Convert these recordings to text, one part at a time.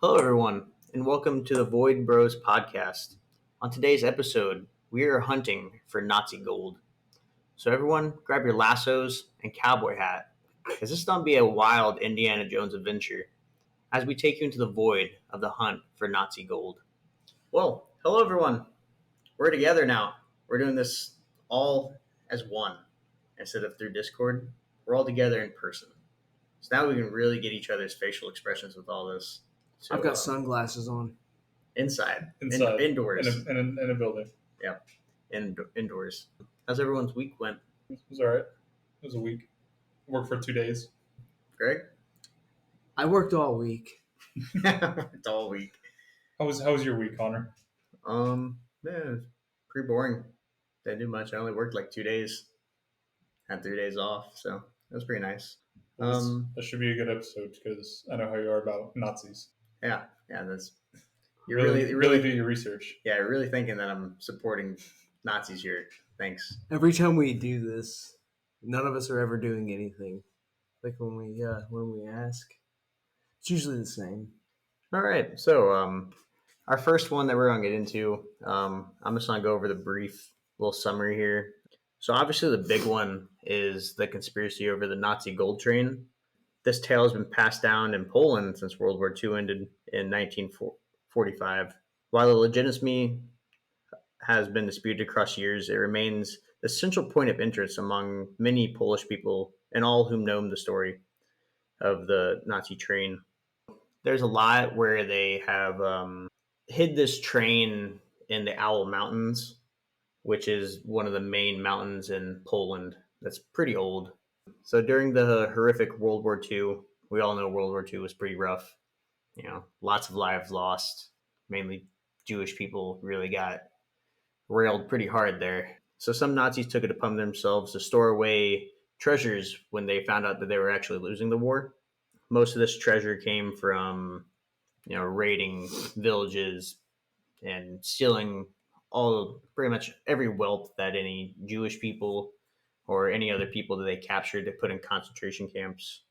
Hello, everyone, and welcome to the Void Bros podcast. On today's episode, we are hunting for Nazi gold. So, everyone, grab your lassos and cowboy hat, because this is going to be a wild Indiana Jones adventure as we take you into the void of the hunt for Nazi gold. Well, hello, everyone. We're together now. We're doing this all as one instead of through Discord. We're all together in person. So now we can really get each other's facial expressions with all this. So, I've got sunglasses on. Inside. Indoors. Indoors. In a building. Yeah. Indoors. How's everyone's week went? It was all right. It was a week. Worked for 2 days. Greg? I worked all week. It's all week. How was your week, Connor? Yeah, it was pretty boring. Didn't do much. I only worked like 2 days. Had 3 days off, so it was pretty nice. This should be a good episode because I know how you are about Nazis. Yeah, that's You really do your research. Yeah, you're really thinking that I'm supporting Nazis here. Thanks. Every time we do this, none of us are ever doing anything. Like when we ask, it's usually the same. All right, so our first one that we're going to get into, I'm just going to go over the brief little summary here. So obviously the big one is the conspiracy over the Nazi gold train. This tale has been passed down in Poland since World War II ended in 1945. While the legitimacy has been disputed across years, it remains the central point of interest among many Polish people and all whom know the story of the Nazi train. There's a lot where they have hid this train in the Owl Mountains, which is one of the main mountains in Poland that's pretty old. So during the horrific World War II, we all know World War II was pretty rough. You know, lots of lives lost. Mainly Jewish people really got railed pretty hard there. So some Nazis took it upon themselves to store away treasures when they found out that they were actually losing the war. Most of this treasure came from, raiding villages and stealing pretty much every wealth that any Jewish people or any other people that they captured they put in concentration camps.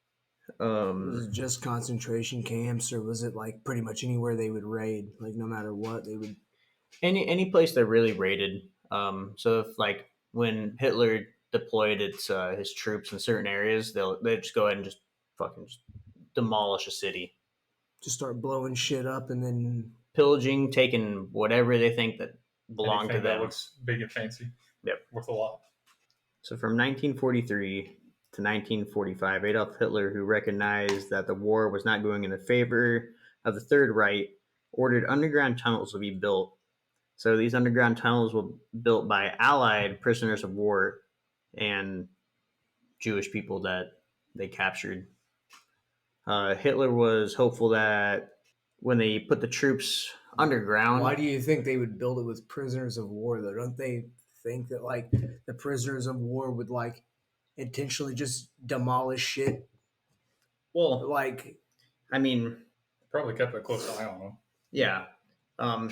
Was it just concentration camps, or was it like pretty much anywhere they would raid? Like no matter what, they would. Any place that really raided. So if like when Hitler deployed his troops in certain areas, they just go ahead and just fucking just demolish a city, just start blowing shit up, and then pillaging, taking whatever they think that belonged Anything to them. That looks big and fancy. Yep, worth a lot. So from 1943 to 1945, Adolf Hitler, who recognized that the war was not going in the favor of the Third Reich, ordered underground tunnels to be built. So these underground tunnels were built by Allied prisoners of war and Jewish people that they captured. Hitler was hopeful that when they put the troops underground... Why do you think they would build it with prisoners of war, though? Don't they think that, like, the prisoners of war would, like, intentionally just demolish shit? Well, like... I mean... Probably kept a close eye on them. Yeah.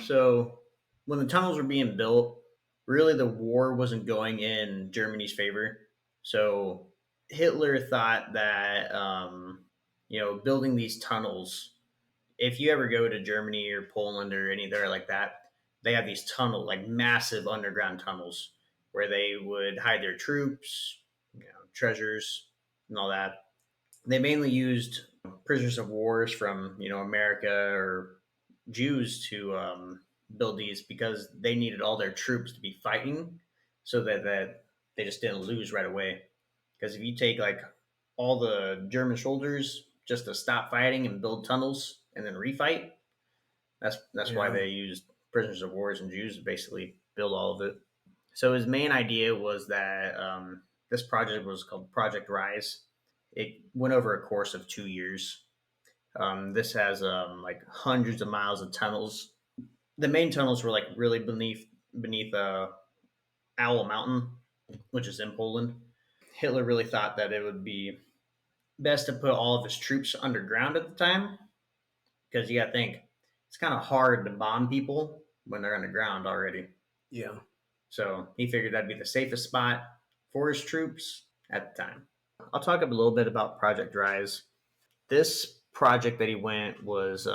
So when the tunnels were being built, really the war wasn't going in Germany's favor. So Hitler thought that, building these tunnels, if you ever go to Germany or Poland or anywhere like that, they have these tunnels, like massive underground tunnels where they would hide their troops, treasures and all that. They mainly used prisoners of wars from, America or Jews to build these because they needed all their troops to be fighting so that they just didn't lose right away. Because if you take like all the German soldiers just to stop fighting and build tunnels and then refight, that's why they used prisoners of wars and Jews to basically build all of it. So his main idea was that this project was called Project Rise. It went over a course of 2 years. This has like hundreds of miles of tunnels. The main tunnels were like really beneath Owl Mountain, which is in Poland. Hitler really thought that it would be best to put all of his troops underground at the time, because you got to think it's kind of hard to bomb people when they're underground already. Yeah. So he figured that'd be the safest spot for his troops at the time. I'll talk a little bit about Project Rise. This project that he went was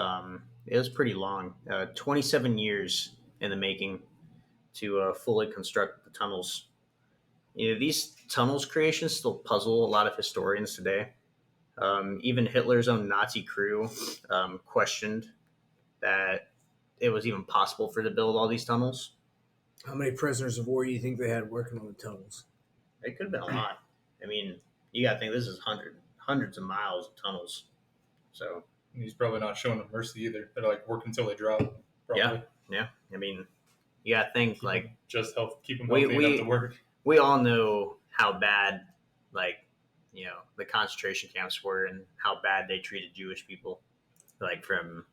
it was pretty long, 27 years in the making to fully construct the tunnels. These tunnels creations still puzzle a lot of historians today. Even Hitler's own Nazi crew questioned that it was even possible for to build all these tunnels. How many prisoners of war do you think they had working on the tunnels? It could have been a lot. I mean, you got to think this is hundreds of miles of tunnels. So And he's probably not showing them mercy either. They're like work until they drop. Probably yeah. I mean, you got to think keep them we healthy enough to we work. we all know how bad like the concentration camps were and how bad they treated Jewish people, like from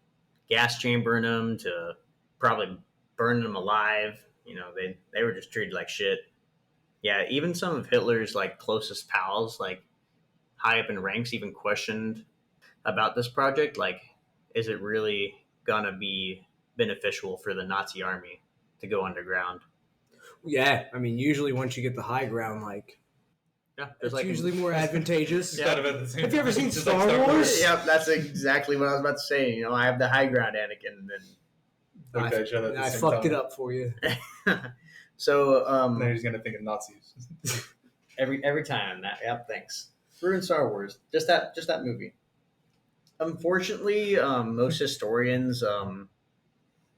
gas chambering them to probably burning them alive. They were just treated like shit. Yeah, even some of Hitler's like closest pals, like high up in ranks, even questioned about this project. Like, is it really gonna be beneficial for the Nazi army to go underground? Yeah, I mean, usually once you get the high ground, like Yeah, it's usually more advantageous. Kind of at the same Have you ever time. seen Just Star like Wars? Yep, that's exactly what I was about to say. I have the high ground, Anakin, and Looked at each other at the I same fucked time. it up for you. then so Now he's gonna think of Nazis. every time that thanks. Ruined Star Wars. Just that movie. Unfortunately, most historians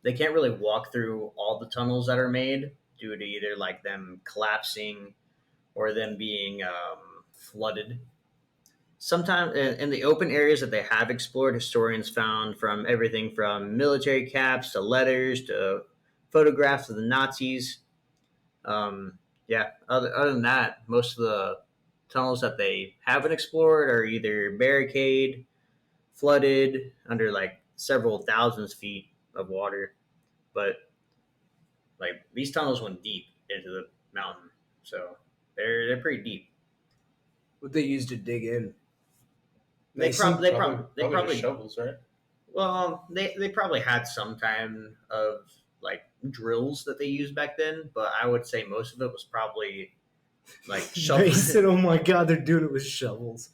they can't really walk through all the tunnels that are made due to either like them collapsing or them being flooded. Sometimes in the open areas that they have explored, historians found from everything from military caps to letters to photographs of the Nazis. Yeah, other than that, most of the tunnels that they haven't explored are either barricade, flooded under like several thousands feet of water. But like these tunnels went deep into the mountain, so they're pretty deep. What they used to dig in. They Mason? probably they Probably, probably they probably just probably shovels, right? well they probably had some kind of like drills that they used back then, but I would say most of it was probably like shovels. Mason, oh my god, they're doing it with shovels.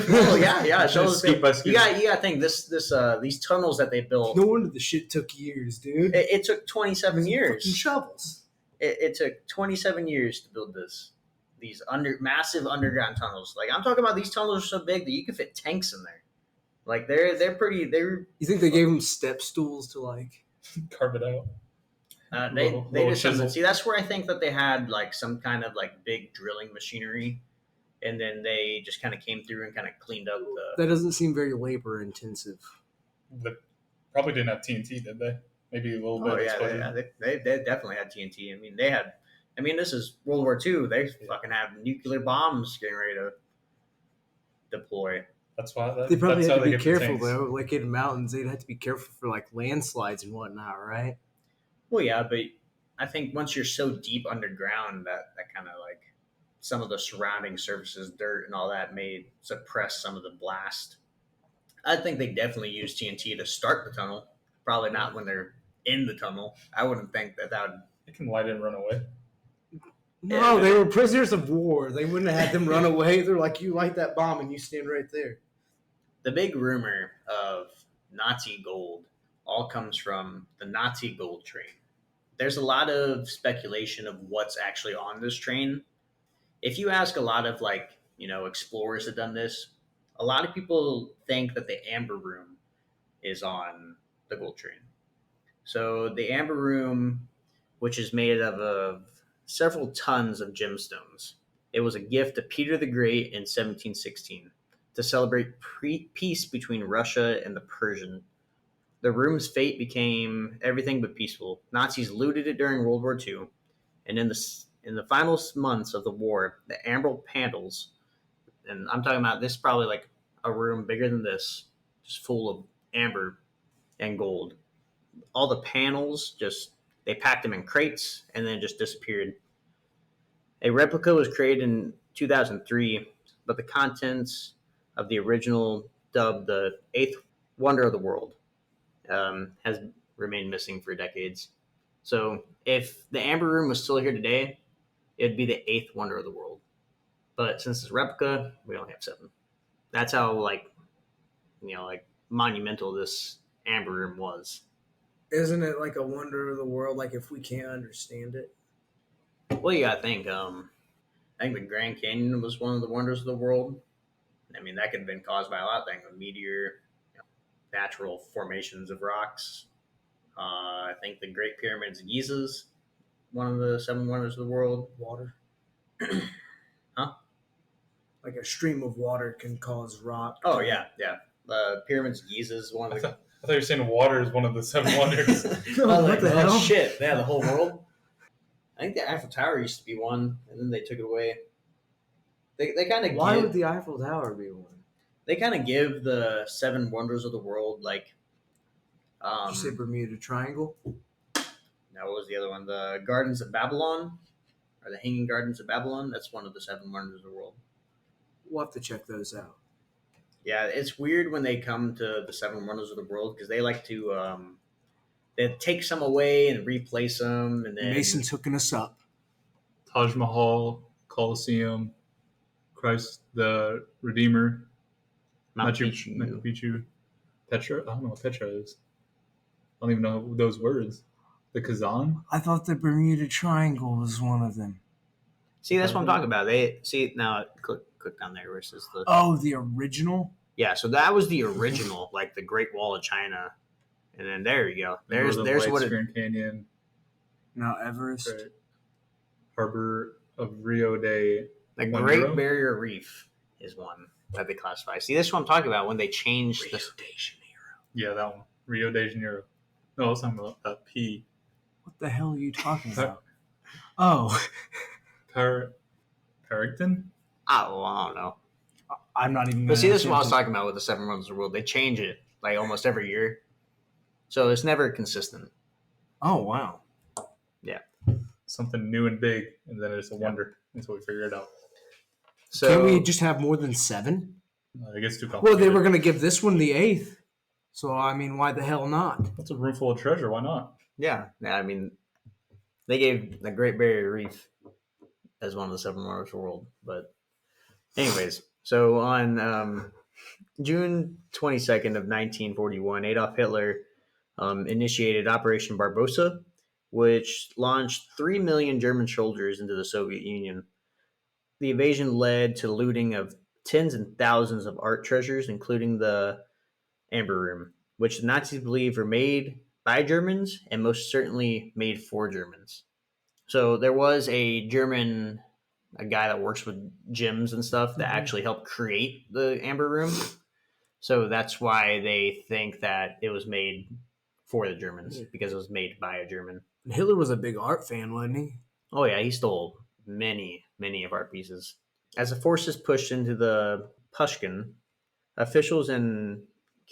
Well, yeah, shovels. Scoop by scoop. You got to think these tunnels that they built. No wonder the shit took years, dude. It took 27 Fucking years. shovels. It took 27 years to build these massive underground tunnels. Like I'm talking about, these tunnels are so big that you can fit tanks in there. Like they're You think they gave them step stools to like? Carve it out. they Little just something. chisel. See, that's where I think that they had like some kind of like big drilling machinery, and then they just kind of came through and kind of cleaned up the. That doesn't seem very labor intensive. They probably didn't have TNT, did they? Maybe a little bit Oh of yeah, explosion. they definitely had TNT. I mean, they had. I mean, this is World War II. They fucking have nuclear bombs getting ready to deploy. That's why. They probably that's had how to they be get the careful tanks. though. Like in mountains, they'd have to be careful for like landslides and whatnot, right? Well, yeah, but I think once you're so deep underground, that kind of like some of the surrounding surfaces, dirt and all that, may suppress some of the blast. I think they definitely use TNT to start the tunnel. Probably not when they're in the tunnel. I wouldn't think that would. They can light it and run away. No, Yeah. they were prisoners of war. They wouldn't have had them run away. They're like, you light that bomb and you stand right there. The big rumor of Nazi gold all comes from the Nazi gold train. There's a lot of speculation of what's actually on this train. If you ask a lot of explorers that done this, a lot of people think that the amber room is on the gold train. So the amber room, which is made of several tons of gemstones, it was a gift to Peter the Great in 1716 to celebrate peace between Russia and the Persian. The room's fate became everything but peaceful. Nazis looted it during World War II, and in the final months of the war, the amber panels, and I'm talking about this probably like a room bigger than this, just full of amber and gold. All the panels just they packed them in crates and then just disappeared. A replica was created in 2003, but the contents of the original, dubbed the eighth wonder of the world, has remained missing for decades. So if the amber room was still here today, it'd be the eighth wonder of the world. But since it's a replica, we only have seven. That's how like monumental this amber room was. Isn't it like a wonder of the world? Like if we can't understand it, Well, you gotta think. I think the Grand Canyon was one of the wonders of the world. I mean, that could have been caused by a lot of things: a meteor, natural formations of rocks. I think the Great Pyramids of Giza is one of the seven wonders of the world. water, Huh? like a stream of water, can cause rock. Oh yeah, yeah. The Pyramids of Giza is one I of the. thought you were saying water is one of the seven wonders. I was What like, the oh hell? shit! Yeah, the whole world. I think the Eiffel Tower used to be one, and then they took it away. They kind of Why give would the Eiffel Tower be one? they kind of give the seven wonders of the world like Did you say Bermuda Triangle? now what was the other one? The Gardens of Babylon or the Hanging Gardens of Babylon. That's one of the seven wonders of the world. We'll have to check those out. Yeah, it's weird when they come to the seven wonders of the world because they like to they take some away and replace them, and then Mason's hooking us up. Taj Mahal, Colosseum, Christ the Redeemer, Mount Machu Picchu. Picchu, Petra. I don't know what Petra is. I don't even know those words. The Kazan. I thought the Bermuda Triangle was one of them. See, that's what I'm talking about. They see now. Click down there where it says the. Oh, the original? Yeah, so that was the original, like the Great Wall of China, and then there you go. There's Northern what Lights, it. Grand Canyon, Mount Everest. right. Harbor of Rio de The Janeiro? Great Barrier Reef is one that they classify. See, this is what I'm talking about when they changed Rio the. de Janeiro. Yeah, that one. Rio de Janeiro. No, I was talking about P. What the hell are you talking about? Oh, Parrington? Oh, I don't know. I'm not even. But see, this is what I was talking about with the seven wonders of the world. They change it like almost every year, so it's never consistent. Oh wow. Something new and big, and then it's a wonder until we figure it out. So Can we just have more than 7? It gets too Well, complicated. they were going to give this one the 8th. So, I mean, why the hell not? That's a room full of treasure. Why not? yeah, I mean, they gave the Great Barrier Reef as one of the seven wonders of the world. But anyways, so on June 22nd of 1941, Adolf Hitler initiated Operation Barbarossa, which launched 3 million German soldiers into the Soviet Union. The invasion led to looting of tens and thousands of art treasures, including the Amber Room, which the Nazis believe were made by Germans and most certainly made for Germans. So there was a guy that works with gyms and stuff that actually helped create the Amber Room. So that's why they think that it was made for the Germans, because it was made by a German. Hitler was a big art fan, wasn't he? Oh yeah, he stole many of art pieces. As the forces pushed into the Pushkin, officials and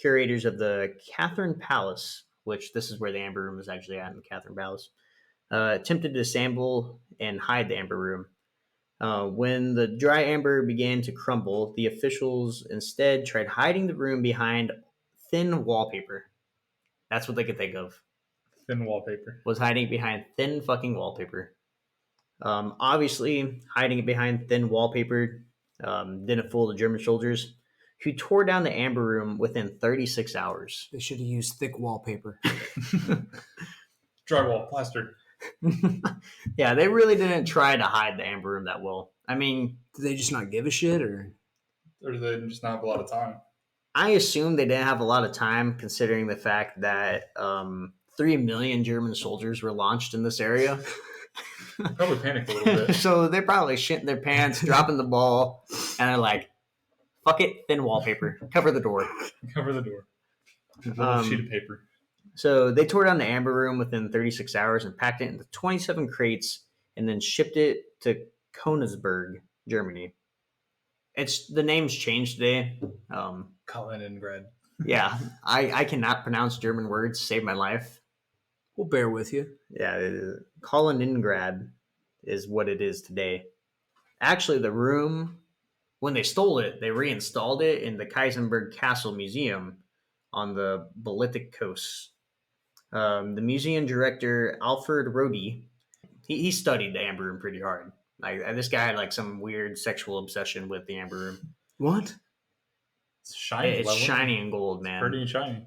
curators of the Catherine Palace, which this is where the Amber Room is actually at, in the Catherine Palace, attempted to disassemble and hide the Amber Room. When the dry amber began to crumble, the officials instead tried hiding the room behind thin wallpaper. That's what they could think of. Thin wallpaper. Was hiding behind thin fucking wallpaper. Obviously, hiding it behind thin wallpaper didn't fool the German soldiers, who tore down the Amber Room within 36 hours. They should have used thick wallpaper. Drywall, plaster. Yeah, they really didn't try to hide the Amber Room that well. I mean, Did they just not give a shit, or? Or they just not have a lot of time. I assume they didn't have a lot of time, considering the fact that 3 million German soldiers were launched in this area. Probably panicked a little bit. So they're probably shitting their pants, dropping the ball, and they're like, fuck it, thin wallpaper, cover the door. Cover the door. A little sheet of paper. So they tore down the Amber Room within 36 hours and packed it into 27 crates and then shipped it to Königsberg, Germany. The name's changed today. Kaliningrad. Yeah, I cannot pronounce German words. Save my life. We'll bear with you. Yeah, Kaliningrad is what it is today. Actually, the room, when they stole it, they reinstalled it in the Kaisenberg Castle Museum on the Baltic coast. The museum director, Alfred Rohde, he studied the Amber Room pretty hard. Like this guy had like some weird sexual obsession with the Amber Room. What? It's shiny. It's shiny and gold, man. Pretty shiny.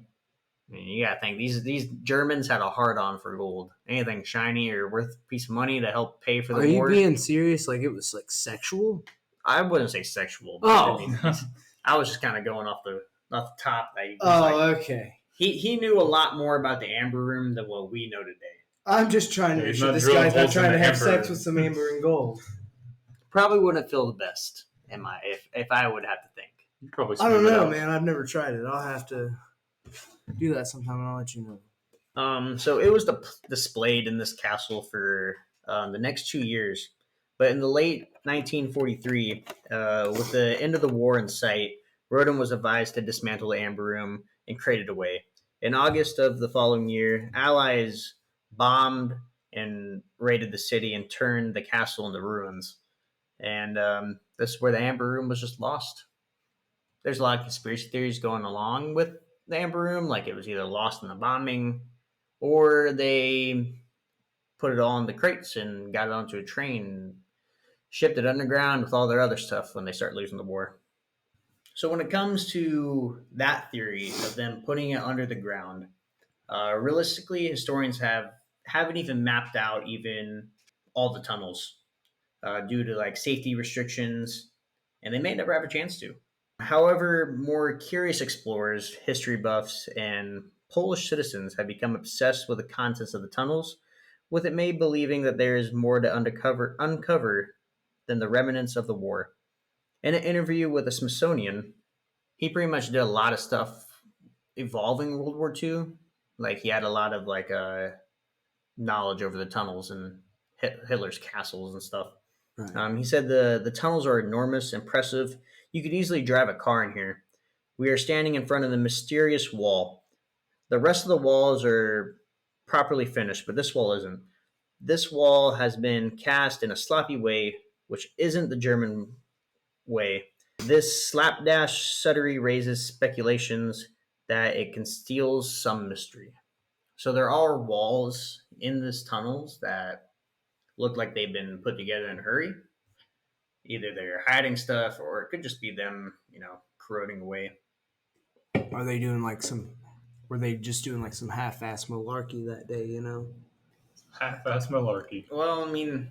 I mean, you gotta think these Germans had a hard on for gold. Anything shiny or worth a piece of money to help pay for the Are you war. being serious? Like it was like sexual? I wouldn't say sexual. But Oh. I mean, I was just kind of going off the top. That he was Oh, okay. He knew a lot more about the Amber Room than what we know today. I'm just trying to Yeah, make he's sure not this drilling guy's not holes in trying to the have amber. sex with some amber and gold. Probably wouldn't feel the best, if I would have to think. You probably I don't smooth it know, out. man. I've never tried it. I'll have to do that sometime, and I'll let you know. So it was displayed in this castle for the next 2 years, but in the late 1943, with the end of the war in sight, Rodin was advised to dismantle the Amber Room and crate it away. In August of the following year, Allies bombed and raided the city and turned the castle into ruins. And this is where the Amber Room was just lost. There's a lot of conspiracy theories going along with the Amber Room, like it was either lost in the bombing or they put it all in the crates and got it onto a train and shipped it underground with all their other stuff when they start losing the war. So when it comes to that theory of them putting it under the ground, realistically, historians haven't even mapped out even all the tunnels due to like safety restrictions, and they may never have a chance to. However, more curious explorers, history buffs, and Polish citizens have become obsessed with the contents of the tunnels, with it made believing that there is more to uncover than the remnants of the war. In an interview with the Smithsonian, he pretty much did a lot of stuff involving World War II. Like he had a lot of knowledge over the tunnels and Hitler's castles and stuff. Right. He said the tunnels are enormous, impressive. You could easily drive a car in here. We are standing in front of the mysterious wall. The rest of the walls are properly finished, but this wall isn't. This wall has been cast in a sloppy way, which isn't the German way. This slapdash suttery raises speculations that it conceals some mystery. So there are walls in this tunnels that look like they've been put together in a hurry. Either they're hiding stuff or it could just be them, corroding away. Are they doing like some? Were they just doing like some half-ass malarkey that day? You know. Half-ass malarkey. Well, I mean,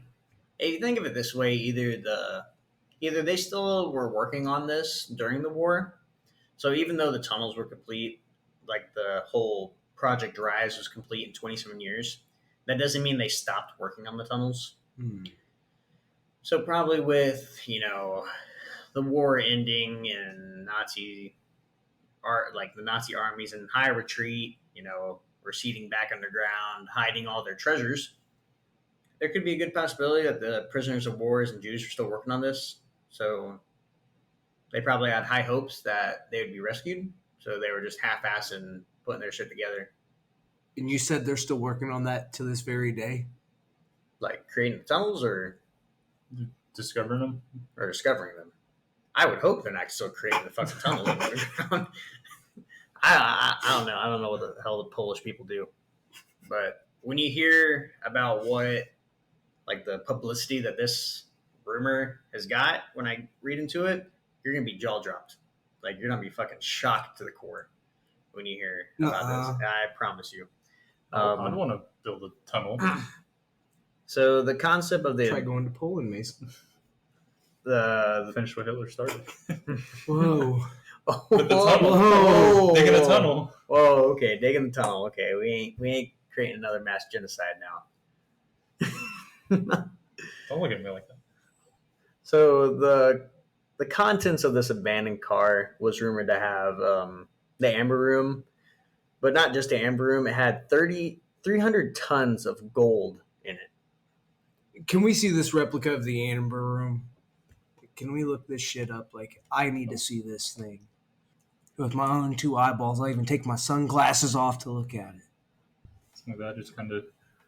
if you think of it this way, either they still were working on this during the war. So even though the tunnels were complete, like the whole Project Rise was complete in 27 years, that doesn't mean they stopped working on the tunnels. So probably with, the war ending and the Nazi armies in high retreat, receding back underground, hiding all their treasures, there could be a good possibility that the prisoners of war and Jews are still working on this. So they probably had high hopes that they would be rescued. So they were just half-assing putting their shit together, And you said they're still working on that to this very day. like creating the tunnels Discovering them. or discovering them. I would hope they're not still creating the fucking tunnels underground. I don't know. I don't know what the hell the Polish people do. But when you hear about what, like the publicity that this rumor has got, when I read into it, you're going to be jaw dropped. Like you're going to be fucking shocked to the core when you hear about this. I promise you. I'd want to build a tunnel. So the concept of Try the going to Poland, Mason. Finish what Hitler started. Whoa. With the tunnel. Whoa. Digging a tunnel. Whoa, okay, digging the tunnel. Okay, we ain't creating another mass genocide now. Don't look at me like that. So the contents of this abandoned car was rumored to have the Amber Room, but not just the Amber Room. It had 300 tons of gold in it. Can we see this replica of the Amber Room? Can we look this shit up? Like, I need to see this thing. With my own two eyeballs, I'll even take my sunglasses off to look at it. Something like that, just kind of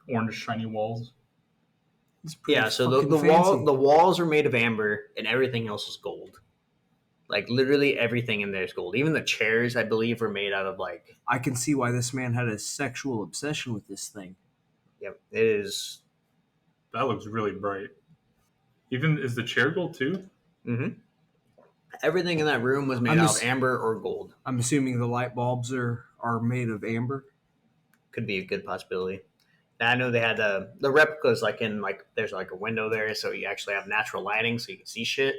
orange shiny walls. Yeah, so the walls are made of amber and everything else is gold. Like literally everything in there is gold. Even the chairs, I believe, were made out of like. I can see why this man had a sexual obsession with this thing. Yep, it is. That looks really bright. Even is the chair gold too? Mm-hmm. Everything in that room was made out of amber or gold. I'm assuming the light bulbs are made of amber. Could be a good possibility. And I know they had the replicas like in like there's like a window there, so you actually have natural lighting, so you can see shit.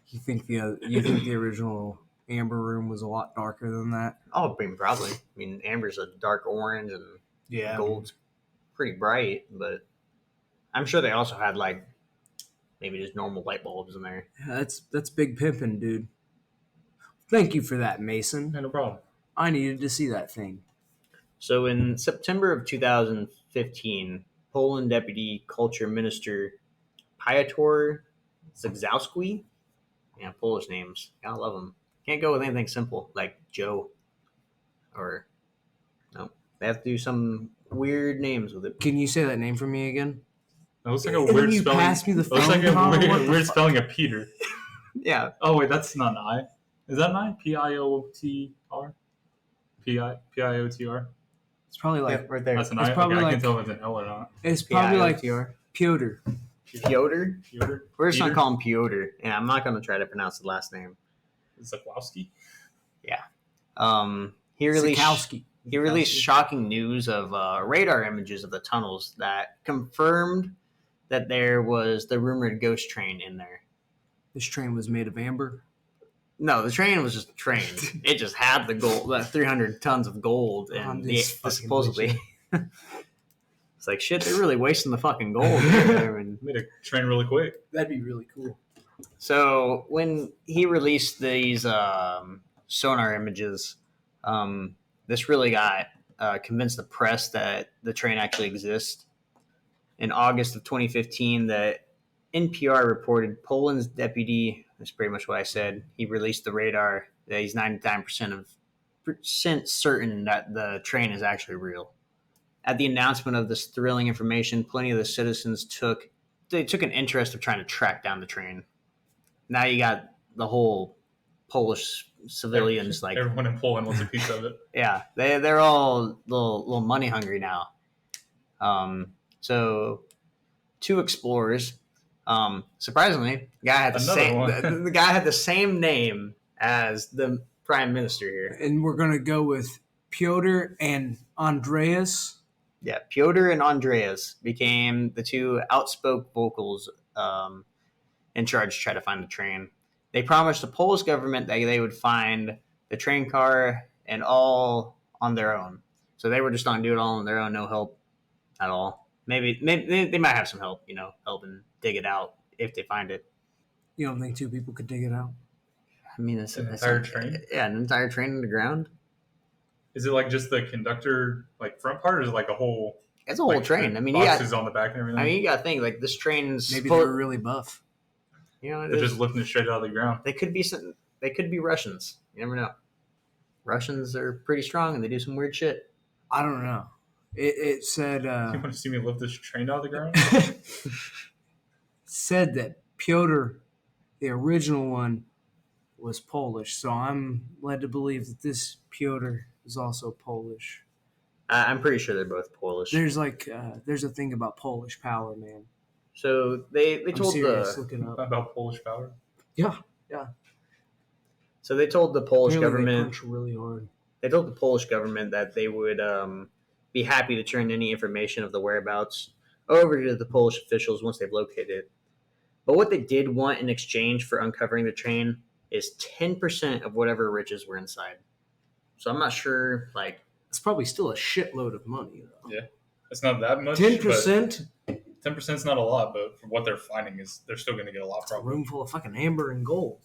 You think the original amber room was a lot darker than that? Oh, I mean, probably. I mean, amber's a dark orange and gold's pretty bright, but I'm sure they also had like maybe just normal light bulbs in there. Yeah, that's big pimping, dude. Thank you for that, Mason. Yeah, no problem. I needed to see that thing. So in September of 2015, Poland Deputy Culture Minister Piotr Zagzowski, yeah, Polish names, I love them. Can't go with anything simple like Joe or no. They have to do some weird names with it. Can you say that name for me again? It looks like a And weird you spelling. passed me the It looks like phone, Connor? a What the weird fuck? spelling of Peter. Yeah, Oh wait, that's not an I. Is that an I? Piotr? Piotr? It's probably like yeah, right there. That's an It's I. probably Okay, I like- can't tell if it's an L or not. it's probably like Piotr. Piotr. Piotr. Piotr? We're just gonna Peter? call him Piotr, and I'm not gonna try to pronounce the last name. Zaklowski? He released Sikowski. He released shocking news of radar images of the tunnels that confirmed that there was the rumored ghost train in there. This train was made of amber. No, the train was just a train. It just had the gold, that 300 tons of gold, I'm and just fucking supposedly. with It's like, shit, they're really wasting the fucking gold there. And Made a train really quick. That'd be really cool. so when he released these sonar images, this really got convinced the press that the train actually exists. In August of 2015, the NPR reported Poland's deputy, that's pretty much what I said, he released the radar that he's 99% certain that the train is actually real. At the announcement of this thrilling information, plenty of the citizens took an interest of trying to track down the train. Now you got the whole Polish civilians like Everyone in Poland wants a piece of it. yeah, they're all little money hungry now. So two explorers. Surprisingly, the guy had the guy had the same name as the prime minister here. And we're gonna go with Piotr and Andreas. Yeah, Piotr and Andreas became the two outspoken vocals in charge to try to find the train. They promised the Polish government that they would find the train car and all on their own. So they were just going to do it all on their own, no help at all. Maybe they might have some help, helping dig it out if they find it. You don't think two people could dig it out? I mean, it's An entire train? Yeah, an entire train underground. Is it like just the conductor, like front part, or is it like a whole? It's a whole like, train. I mean, boxes on the back and everything. I mean, you got to think like this train's Maybe they were really buff. They're just lifting it straight out of the ground. They could be Russians. You never know. Russians are pretty strong and they do some weird shit. I don't know. It said You want to see me lift this train out of the ground? said that Piotr, the original one, was Polish. So I'm led to believe that this Piotr is also Polish. I'm pretty sure they're both Polish. There's there's a thing about Polish power, man. So they I'm told serious. Look it up. About Polish power? Yeah. So they told the Polish Apparently they government. punch really hard. They told the Polish government that they would be happy to turn any information of the whereabouts over to the Polish officials once they've located it. But what they did want in exchange for uncovering the train is 10% of whatever riches were inside. So I'm not sure, like, It's probably still a shitload of money, though. Yeah. It's not that much. 10%? 10% is not a lot, but for what they're finding is they're still going to get a lot A probably. room full of fucking amber and gold.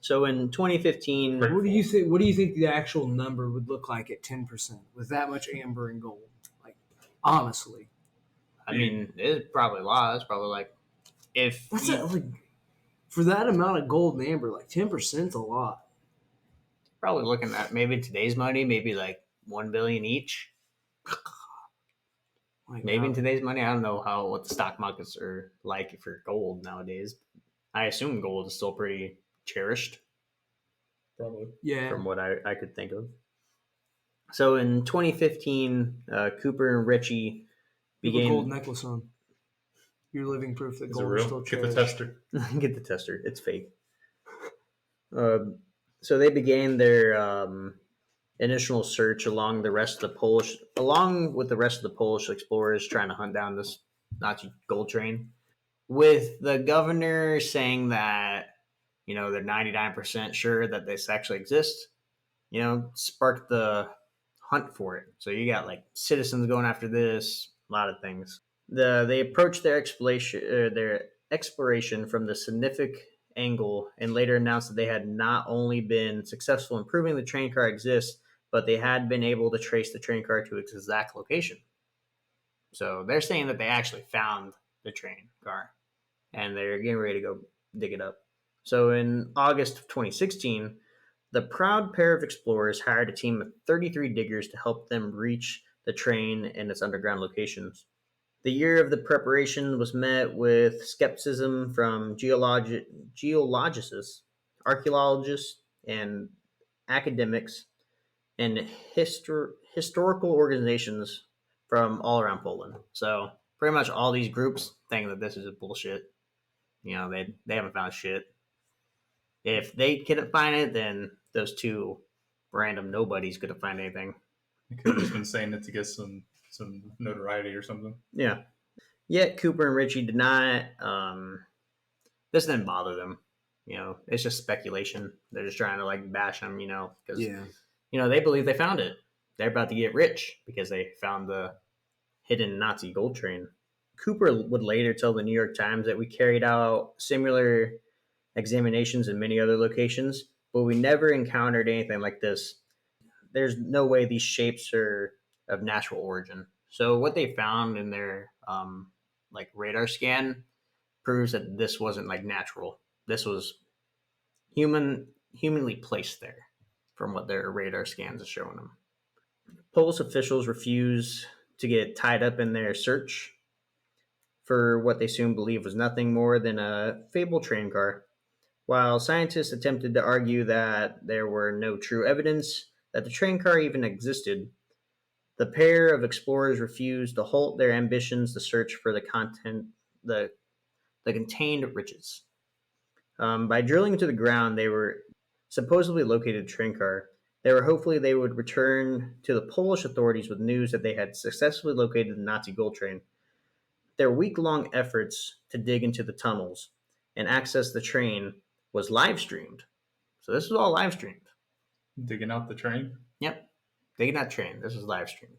so in 2015, Right. What do you think? What do you think the actual number would look like at 10% with that much amber and gold? Like, honestly, I mean, it's probably a lot. It's probably like, if what's you- that like? For that amount of gold and amber, like 10%'s a lot. probably looking at maybe today's money, maybe like 1 billion each. Like, Maybe in wow. today's money, I don't know what the stock markets are like for gold nowadays. I assume gold is still pretty cherished Probably. Yeah. from what I could think of. So in 2015, Cooper and Ritchie You have a gold began. necklace on. You're living proof that Is it gold is real? still Get the cherished. tester. Get the tester. It's fake. So they began their initial search along with the rest of the Polish explorers trying to hunt down this Nazi gold train. With the governor saying that they're 99% sure that this actually exists, sparked the hunt for it. So you got like citizens going after this, a lot of things. They approached their exploration from the significant angle and later announced that they had not only been successful in proving the train car exists, but they had been able to trace the train car to its exact location. So they're saying that they actually found the train car and they're getting ready to go dig it up. So in August of 2016, the proud pair of explorers hired a team of 33 diggers to help them reach the train and its underground locations. The year of the preparation was met with skepticism from geologists, archaeologists, and academics, and historical organizations from all around Poland. So pretty much all these groups think that this is bullshit. They haven't found shit. If they couldn't find it, then those two random nobodies couldn't find anything. They could have just been saying it to get some notoriety or something. Yeah. Yet Cooper and Ritchie did not. This didn't bother them. It's just speculation. They're just trying to like bash them. Because they believe they found it. They're about to get rich because they found the hidden Nazi gold train. Cooper would later tell the New York Times that we carried out similar examinations in many other locations, but we never encountered anything like this. There's no way these shapes are of natural origin. So what they found in their like radar scan proves that this wasn't like natural. This was humanly placed there, from what their radar scans are showing them. Polish officials refused to get tied up in their search for what they soon believed was nothing more than a fabled train car. While scientists attempted to argue that there were no true evidence that the train car even existed, the pair of explorers refused to halt their ambitions to search for the contained riches. By drilling into the ground, they were supposedly located a train car. Hopefully they would return to the Polish authorities with news that they had successfully located the Nazi gold train. Their week-long efforts to dig into the tunnels and access the train was live streamed. So this was all live streamed. Digging out the train? Yep. Digging out train. This was live streamed.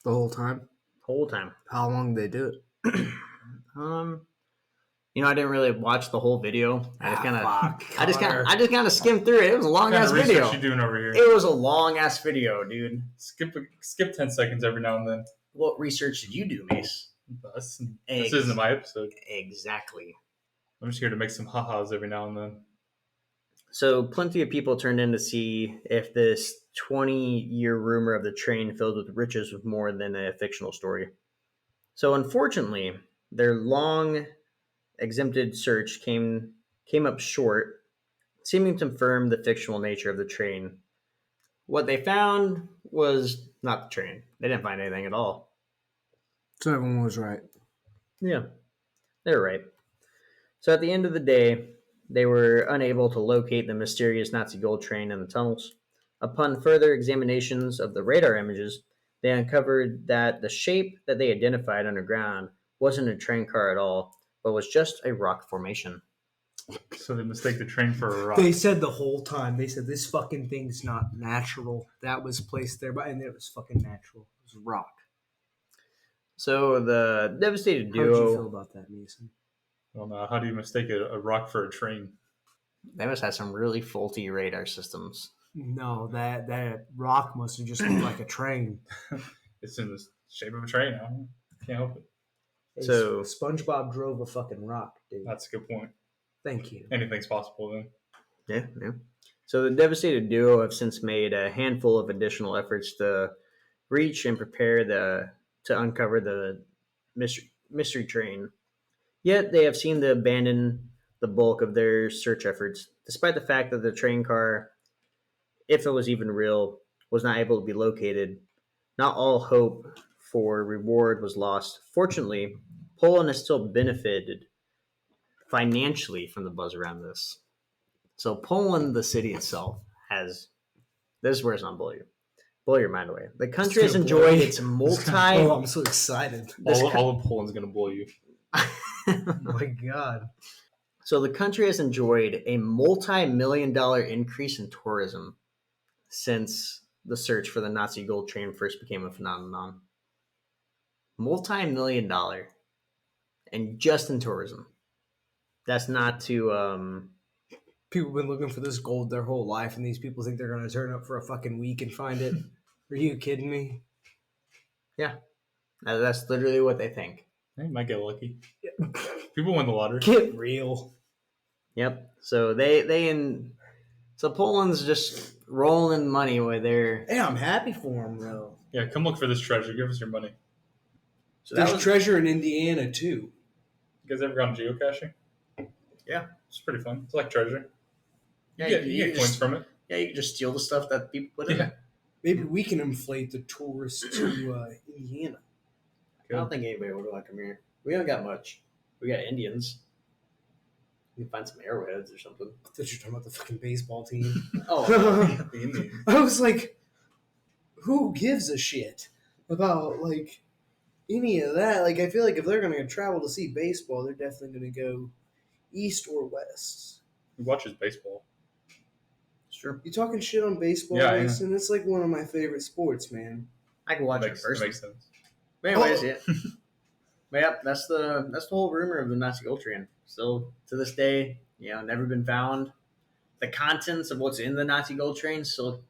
The whole time? Whole time. How long did they do it? I didn't really watch the whole video. I just kind of skimmed through it. It was a long ass video. What you doing over here? It was a long ass video, dude. Skip 10 seconds every now and then. What research did you do, Mace? This isn't my episode. Exactly. I'm just here to make some ha-has every now and then. So plenty of people turned in to see if this 20-year rumor of the train filled with riches was more than a fictional story. So unfortunately, their long exempted search came up short, seeming to confirm the fictional nature of the train. What they found was not the train. They didn't find anything at all. So everyone was right. Yeah, they were right. So at the end of the day, they were unable to locate the mysterious Nazi gold train in the tunnels. Upon further examinations of the radar images, they uncovered that the shape that they identified underground wasn't a train car at all, but was just a rock formation. So they mistake the train for a rock. They said the whole time, they said this fucking thing's not natural. That was placed there, and it was fucking natural. It was a rock. So the devastated duo... How did you feel about that, Mason? Well, no, how do you mistake a rock for a train? They must have some really faulty radar systems. No, that rock must have just looked like a train. It's in the shape of a train. I can't help it. So SpongeBob drove a fucking rock, dude. That's a good point. Thank you. Anything's possible then. Yeah. So the devastated duo have since made a handful of additional efforts to reach and prepare to uncover the mystery train. Yet they have seemed to abandon the bulk of their search efforts, despite the fact that the train car, if it was even real, was not able to be located. Not all hope for reward was lost. Fortunately, Poland has still benefited financially from the buzz around this. So Poland, the city itself, has this is where it's not blow your mind away. The country has enjoyed its multi. Oh, I'm so excited. All of Poland's gonna blow you. Oh my god. So the country has enjoyed a multi-million-dollar increase in tourism since the search for the Nazi gold train first became a phenomenon. Multi-million-dollar, and just in tourism. That's not to People have been looking for this gold their whole life, and these people think they're going to turn up for a fucking week and find it. Are you kidding me? yeah. That's literally what they think. They might get lucky. People win the lottery. Get real. Yep. So so Poland's just rolling money where they're. Hey, I'm happy for them, though. Yeah, come look for this treasure. Give us your money. So There's treasure in Indiana, too. You guys ever gone geocaching? Yeah. It's pretty fun. It's like treasure. Yeah, You get coins from it. Yeah, you can just steal the stuff that people put in. Yeah. Maybe we can inflate the tourists to Indiana. I don't think anybody would want to come here. We haven't got much. We got Indians. We can find some arrowheads or something. I thought you were talking about the fucking baseball team. Oh, The Indians. I was like, who gives a shit about, like, any of that? Like, I feel like if they're going to travel to see baseball, they're definitely going to go east or west. Who watches baseball? it's true. You talking shit on baseball, Yeah, Mason? It's like one of my favorite sports, man. I can watch it Makes first. sense. But anyways, yeah. But yeah, that's the whole rumor of the Nazi gold train. Still to this day, never been found. The contents of what's in the Nazi gold train still.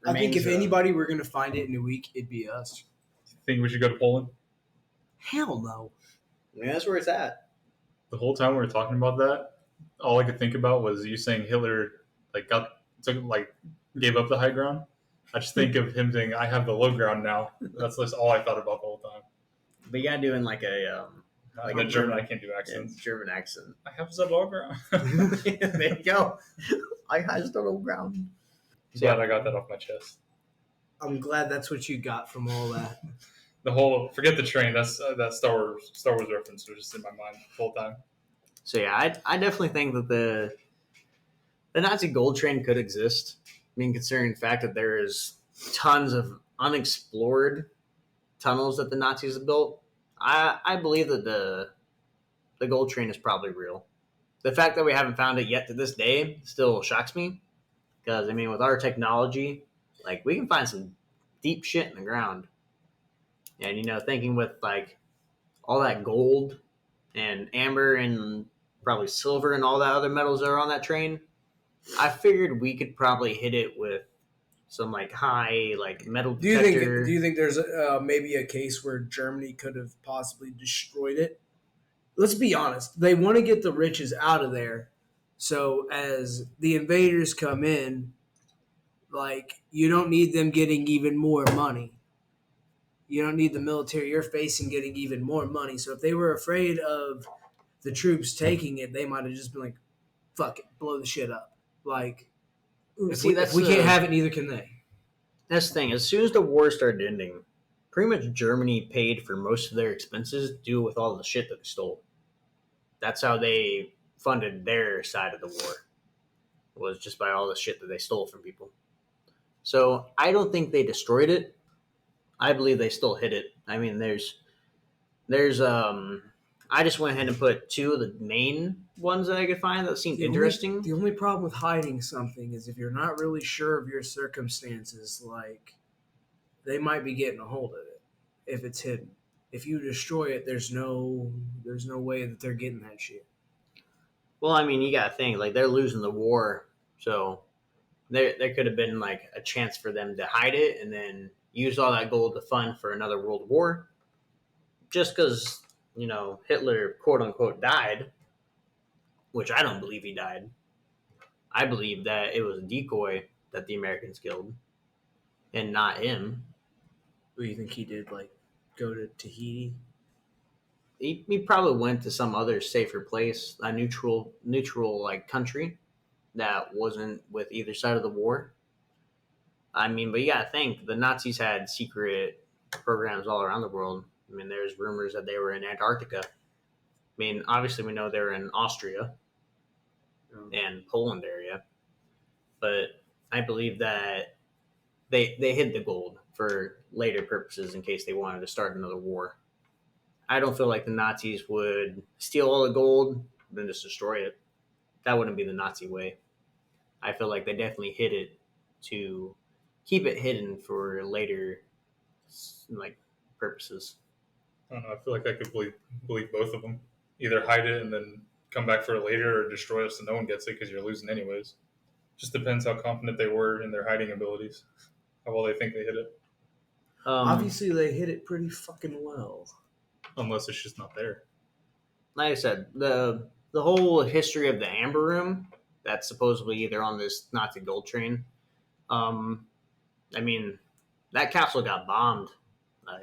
I think if remains, anybody were going to find it in a week, it'd be us. Think we should go to Poland? Hell no. that's where it's at. The whole time we were talking about that, all I could think about was you saying Hitler gave up the high ground. I just think of him saying, "I have the low ground now." That's all I thought about the whole time. But you gotta do in like a A German, I can't do accents. German accent. I have the low ground. There you go. I has the low ground. Glad I got that off my chest. I'm glad that's what you got from all that. The whole forget the train. That's that Star Wars reference was just in my mind the whole time. So yeah, I definitely think that the Nazi gold train could exist. I mean, considering the fact that there is tons of unexplored tunnels that the Nazis have built, I believe that the gold train is probably real. The fact that we haven't found it yet to this day still shocks me, because I mean, with our technology, like we can find some deep shit in the ground, and thinking with like all that gold and amber and probably silver and all that other metals that are on that train, I figured we could probably hit it with some like high like metal detector. Do you think there's maybe a case where Germany could have possibly destroyed it? Let's be honest. They want to get the riches out of there. So as the invaders come in, like you don't need them getting even more money. You don't need the military you're facing getting even more money. So if they were afraid of the troops taking it, they might have just been like, fuck it, blow the shit up. Like, if we can't have it, neither can they. That's the thing. As soon as the war started ending, pretty much Germany paid for most of their expenses due with all the shit that they stole. That's how they funded their side of the war, was just by all the shit that they stole from people. So I don't think they destroyed it. I believe they still hit it. I mean, there's I just went ahead and put two of the main ones that I could find that seemed interesting. The only problem with hiding something is if you're not really sure of your circumstances, like they might be getting a hold of it if it's hidden. If you destroy it, there's no way that they're getting that shit. Well, I mean, you got to think like they're losing the war, so there could have been like a chance for them to hide it and then use all that gold to fund for another world war. Just because Hitler quote unquote died, which I don't believe he died. I believe that it was a decoy that the Americans killed, and not him. What do you think he did? Like go to Tahiti? He probably went to some other safer place, a neutral like country that wasn't with either side of the war. I mean, but you gotta think the Nazis had secret programs all around the world. I mean, there's rumors that they were in Antarctica. I mean, obviously we know they were in Austria and Poland area. but I believe that they hid the gold for later purposes in case they wanted to start another war. I don't feel like the Nazis would steal all the gold and then just destroy it. That wouldn't be the Nazi way. I feel like they definitely hid it to keep it hidden for later like purposes. I don't know. I feel like I could believe both of them. Either hide it and then come back for it later, or destroy it so no one gets it because you're losing anyways. Just depends how confident they were in their hiding abilities, how well they think they hid it. Obviously, they hit it pretty fucking well. Unless it's just not there. Like I said, the whole history of the Amber Room that's supposedly either on this Nazi gold train. Um, I mean, that capsule got bombed.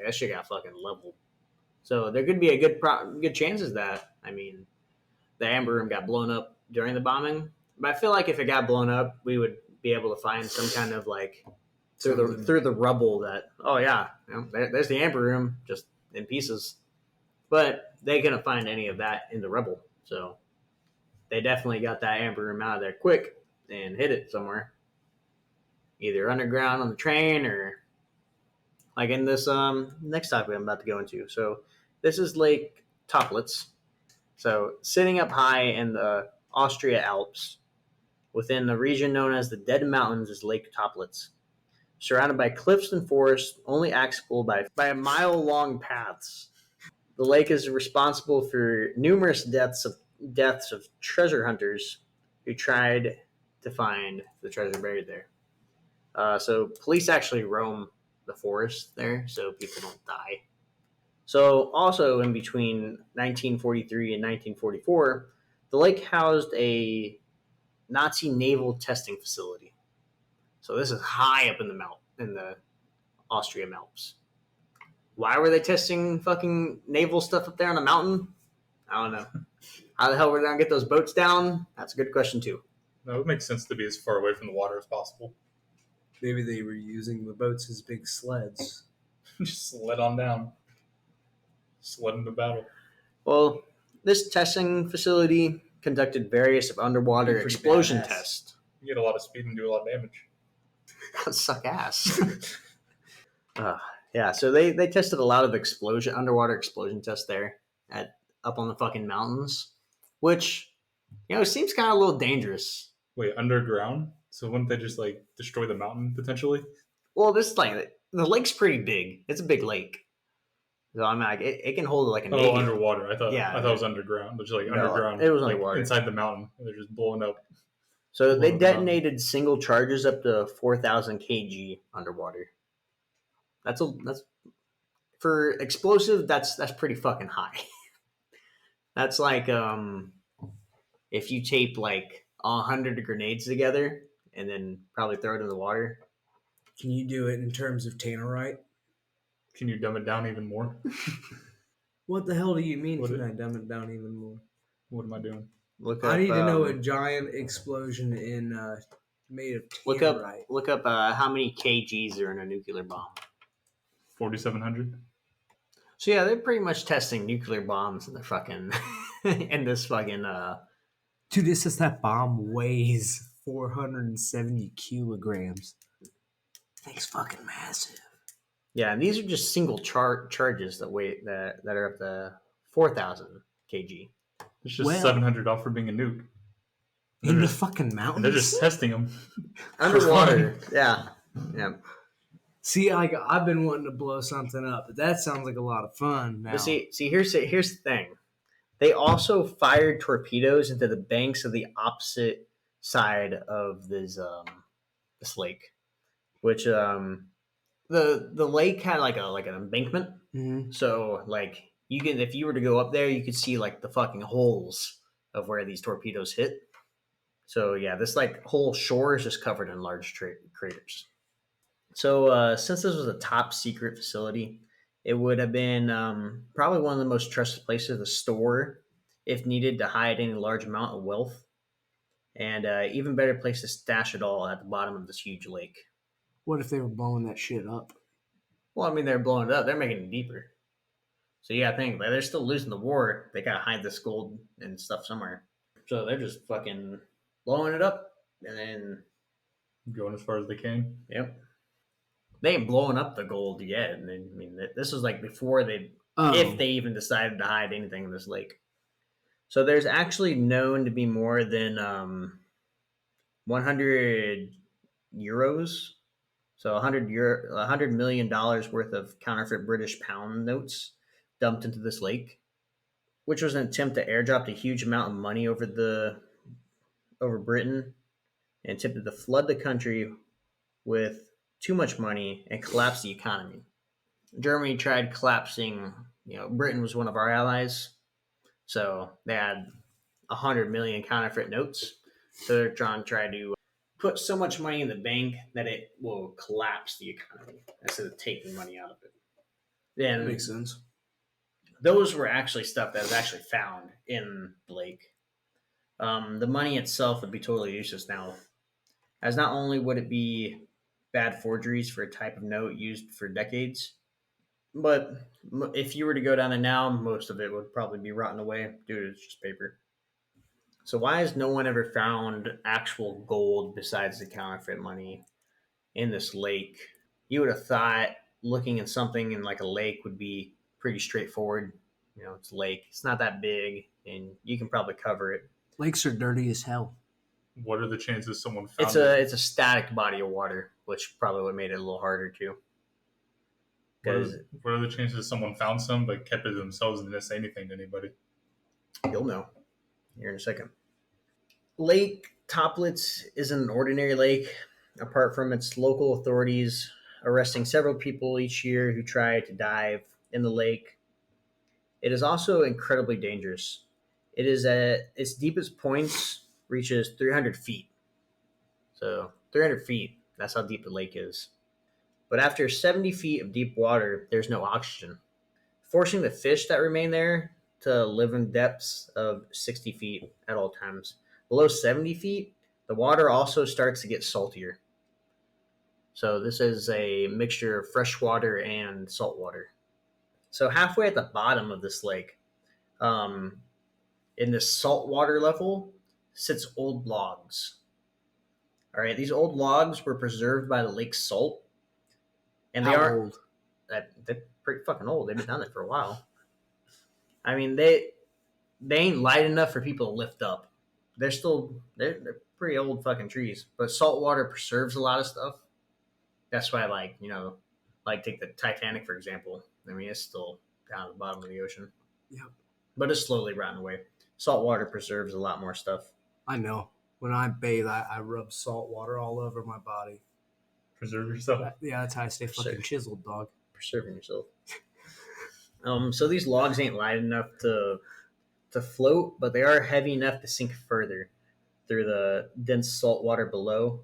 That shit got fucking leveled. So there could be a good chances that the Amber Room got blown up during the bombing. But I feel like if it got blown up, we would be able to find some kind of like through the rubble that there's the Amber Room just in pieces. But they couldn't find any of that in the rubble, so they definitely got that Amber Room out of there quick and hid it somewhere, either underground on the train or like in this next topic I'm about to go into. So this is Lake Toplitz. So sitting up high in the Austria Alps, within the region known as the Dead Mountains, is Lake Toplitz. Surrounded by cliffs and forests, only accessible by a mile-long paths. The lake is responsible for numerous deaths of treasure hunters who tried to find the treasure buried there. So police actually roam the forest there, so people don't die. So also in between 1943 and 1944, the lake housed a Nazi naval testing facility. So this is high up in the Austrian Alps. Why were they testing fucking naval stuff up there on a mountain? I don't know. How the hell were they gonna get those boats down? That's a good question too. No, it would make sense to be as far away from the water as possible. Maybe they were using the boats as big sleds. Just sled on down. Sled into battle. Well, this testing facility conducted various underwater explosion tests. You get a lot of speed and do a lot of damage. Suck ass. Yeah, so they tested a lot of underwater explosion tests there up on the fucking mountains, which seems kind of a little dangerous. Wait, underground? So wouldn't they just like destroy the mountain potentially? Well, this like the lake's pretty big. It's a big lake, so I mean, like, it can hold like a Navy. Underwater. I thought it was underground. It's like underground. It was like underwater inside the mountain. And they're just blowing up. So they detonated single charges up to 4,000 kg underwater. That's for explosive. That's pretty fucking high. That's like if you tape like 100 grenades together and then probably throw it in the water. Can you do it in terms of tannerite? Can you dumb it down even more? What the hell do you mean? Can I dumb it down even more? What am I doing? I need to know a giant explosion made of tannerite. Look up how many kgs are in a nuclear bomb. 4,700. So yeah, they're pretty much testing nuclear bombs in the fucking in this fucking. Dude, this is that bomb weighs 470 kilograms. Thing's fucking massive. Yeah, and these are just single charges that are up to 4,000 kg. It's just 700 off for being a nuke. In the fucking mountains? They're just testing them. Underwater. Yeah. See, I've been wanting to blow something up, but that sounds like a lot of fun now. But see, here's the thing. They also fired torpedoes into the banks of the opposite side of this lake, which the lake had like an embankment. Mm-hmm. So like if you were to go up there, you could see like the fucking holes of where these torpedoes hit. So yeah, this like whole shore is just covered in large craters. So since this was a top secret facility, it would have been probably one of the most trusted places to store, if needed, to hide any large amount of wealth, and even better place to stash it all at the bottom of this huge lake. What if they were blowing that shit up? Well, I mean, they're blowing it up. They're making it deeper. So you gotta think, they're still losing the war. They gotta hide this gold and stuff somewhere. So they're just fucking blowing it up and then Going as far as they can. Yep. They ain't blowing up the gold yet. And I mean, this was like before they, if Oh, they even decided to hide anything in this lake. So there's actually known to be more than 100 euros. So 100 million dollars worth of counterfeit British pound notes dumped into this lake, which was an attempt to airdrop a huge amount of money over Britain and attempted to flood the country with too much money and collapse the economy. Germany tried collapsing. Britain was one of our allies, so they had 100 million counterfeit notes. So they're trying to put so much money in the bank that it will collapse the economy instead of taking money out of it. that makes Then sense. those were actually stuff that was actually found in the lake. The money itself would be totally useless now, as not only would it be bad forgeries for a type of note used for decades, but if you were to go down there now, most of it would probably be rotten away due to it's just paper. So why has no one ever found actual gold besides the counterfeit money in this lake? You would have thought looking at something in like a lake would be pretty straightforward. It's a lake. It's not that big, and you can probably cover it. Lakes are dirty as hell. What are the chances someone It's found it? a it's a static body of water, which probably would have made it a little harder too. What are, Because what are the chances someone found some but kept it to themselves and didn't say anything to anybody? you'll know here in a second. Lake Toplitz isn't an ordinary lake, apart from its local authorities arresting several people each year who try to dive in the lake. It is also incredibly dangerous. It is at its deepest points reaches 300 feet. So 300 feet, that's how deep the lake is. But after 70 feet of deep water, there's no oxygen, forcing the fish that remain there to live in depths of 60 feet at all times. Below 70 feet, the water also starts to get saltier. So this is a mixture of fresh water and salt water. So halfway at the bottom of this lake, um, in this saltwater level, sits old logs. All right, these old logs were preserved by the lake's salt, and they How are old? they're pretty fucking old. They've been down there for a while. I mean, they ain't light enough for people to lift up. They're pretty old fucking trees. But salt water preserves a lot of stuff. That's why, like take the Titanic for example. I mean, it's still down at the bottom of the ocean, Yep. but it's slowly rotting away. Salt water preserves a lot more stuff. I know. When I bathe, I rub salt water all over my body. Preserve yourself. Yeah, that's how I stay fucking chiseled, dog. Preserving yourself. So these logs ain't light enough to float, but they are heavy enough to sink further through the dense salt water below,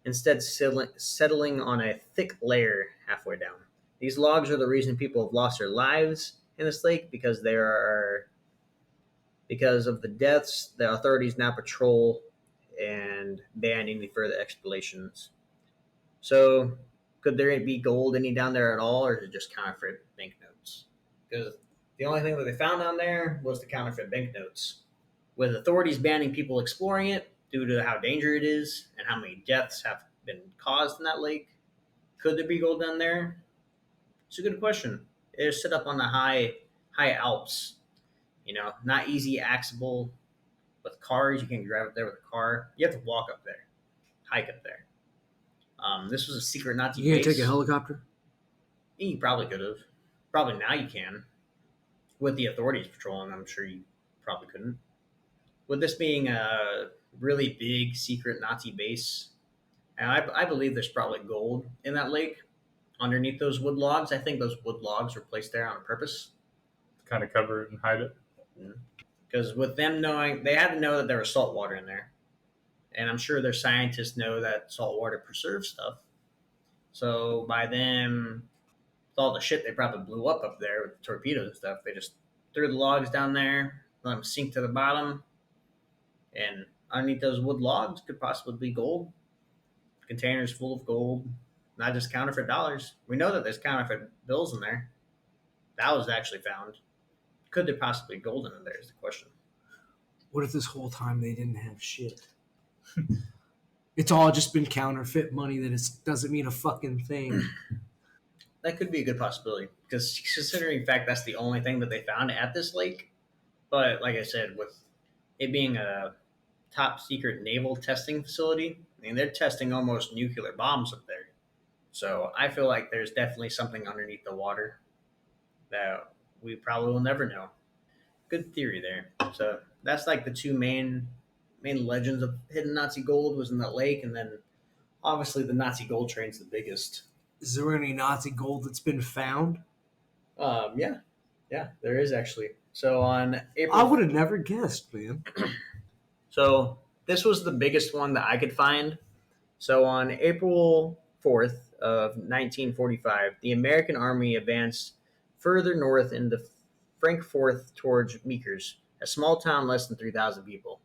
instead settling on a thick layer halfway down. These logs are the reason people have lost their lives in this lake because of the deaths. The authorities now patrol and ban any further explorations. So, could there be gold any down there at all, or is it just counterfeit banknotes? Because the only thing that they found down there was the counterfeit banknotes. With authorities banning people exploring it due to how dangerous it is and how many deaths have been caused in that lake, could there be gold down there? It's a good question. It's set up on the high Alps. Not easy accessible with cars. You can't drive up there with a car. You have to walk up there, hike up there. This was a secret Nazi You can't take a base. helicopter? You probably could have. Probably now you can. With the authorities patrolling, I'm sure you probably couldn't. With this being a really big secret Nazi base, and I believe there's probably gold in that lake underneath those wood logs. I think those wood logs were placed there on purpose. To kind of cover it and hide it. Because with them knowing, they had to know that there was salt water in there. And I'm sure their scientists know that salt water preserves stuff. So by them, with all the shit they probably blew up there with the torpedoes and stuff, they just threw the logs down there, let them sink to the bottom, and underneath those wood logs could possibly be gold. Containers full of gold, not just counterfeit dollars. We know that there's counterfeit bills in there. That was actually found. Could there possibly be gold in there? Is the question. What if this whole time they didn't have shit? It's all just been counterfeit money that doesn't mean a fucking thing. That could be a good possibility because considering the fact that's the only thing that they found at this lake. But like I said, with it being a top secret naval testing facility, I mean they're testing almost nuclear bombs up there. So I feel like there's definitely something underneath the water that we probably will never know. Good theory there. So that's like the two main legends of hidden Nazi gold was in that lake, and then obviously the Nazi gold train's the biggest. Is there any Nazi gold that's been found? Yeah, yeah, there is actually. So on April, I would have never guessed, man. so this was the biggest one that I could find. So on April 4th of 1945, the American Army advanced further north into Frankfurt towards Meekers, a small town less than 3,000 people.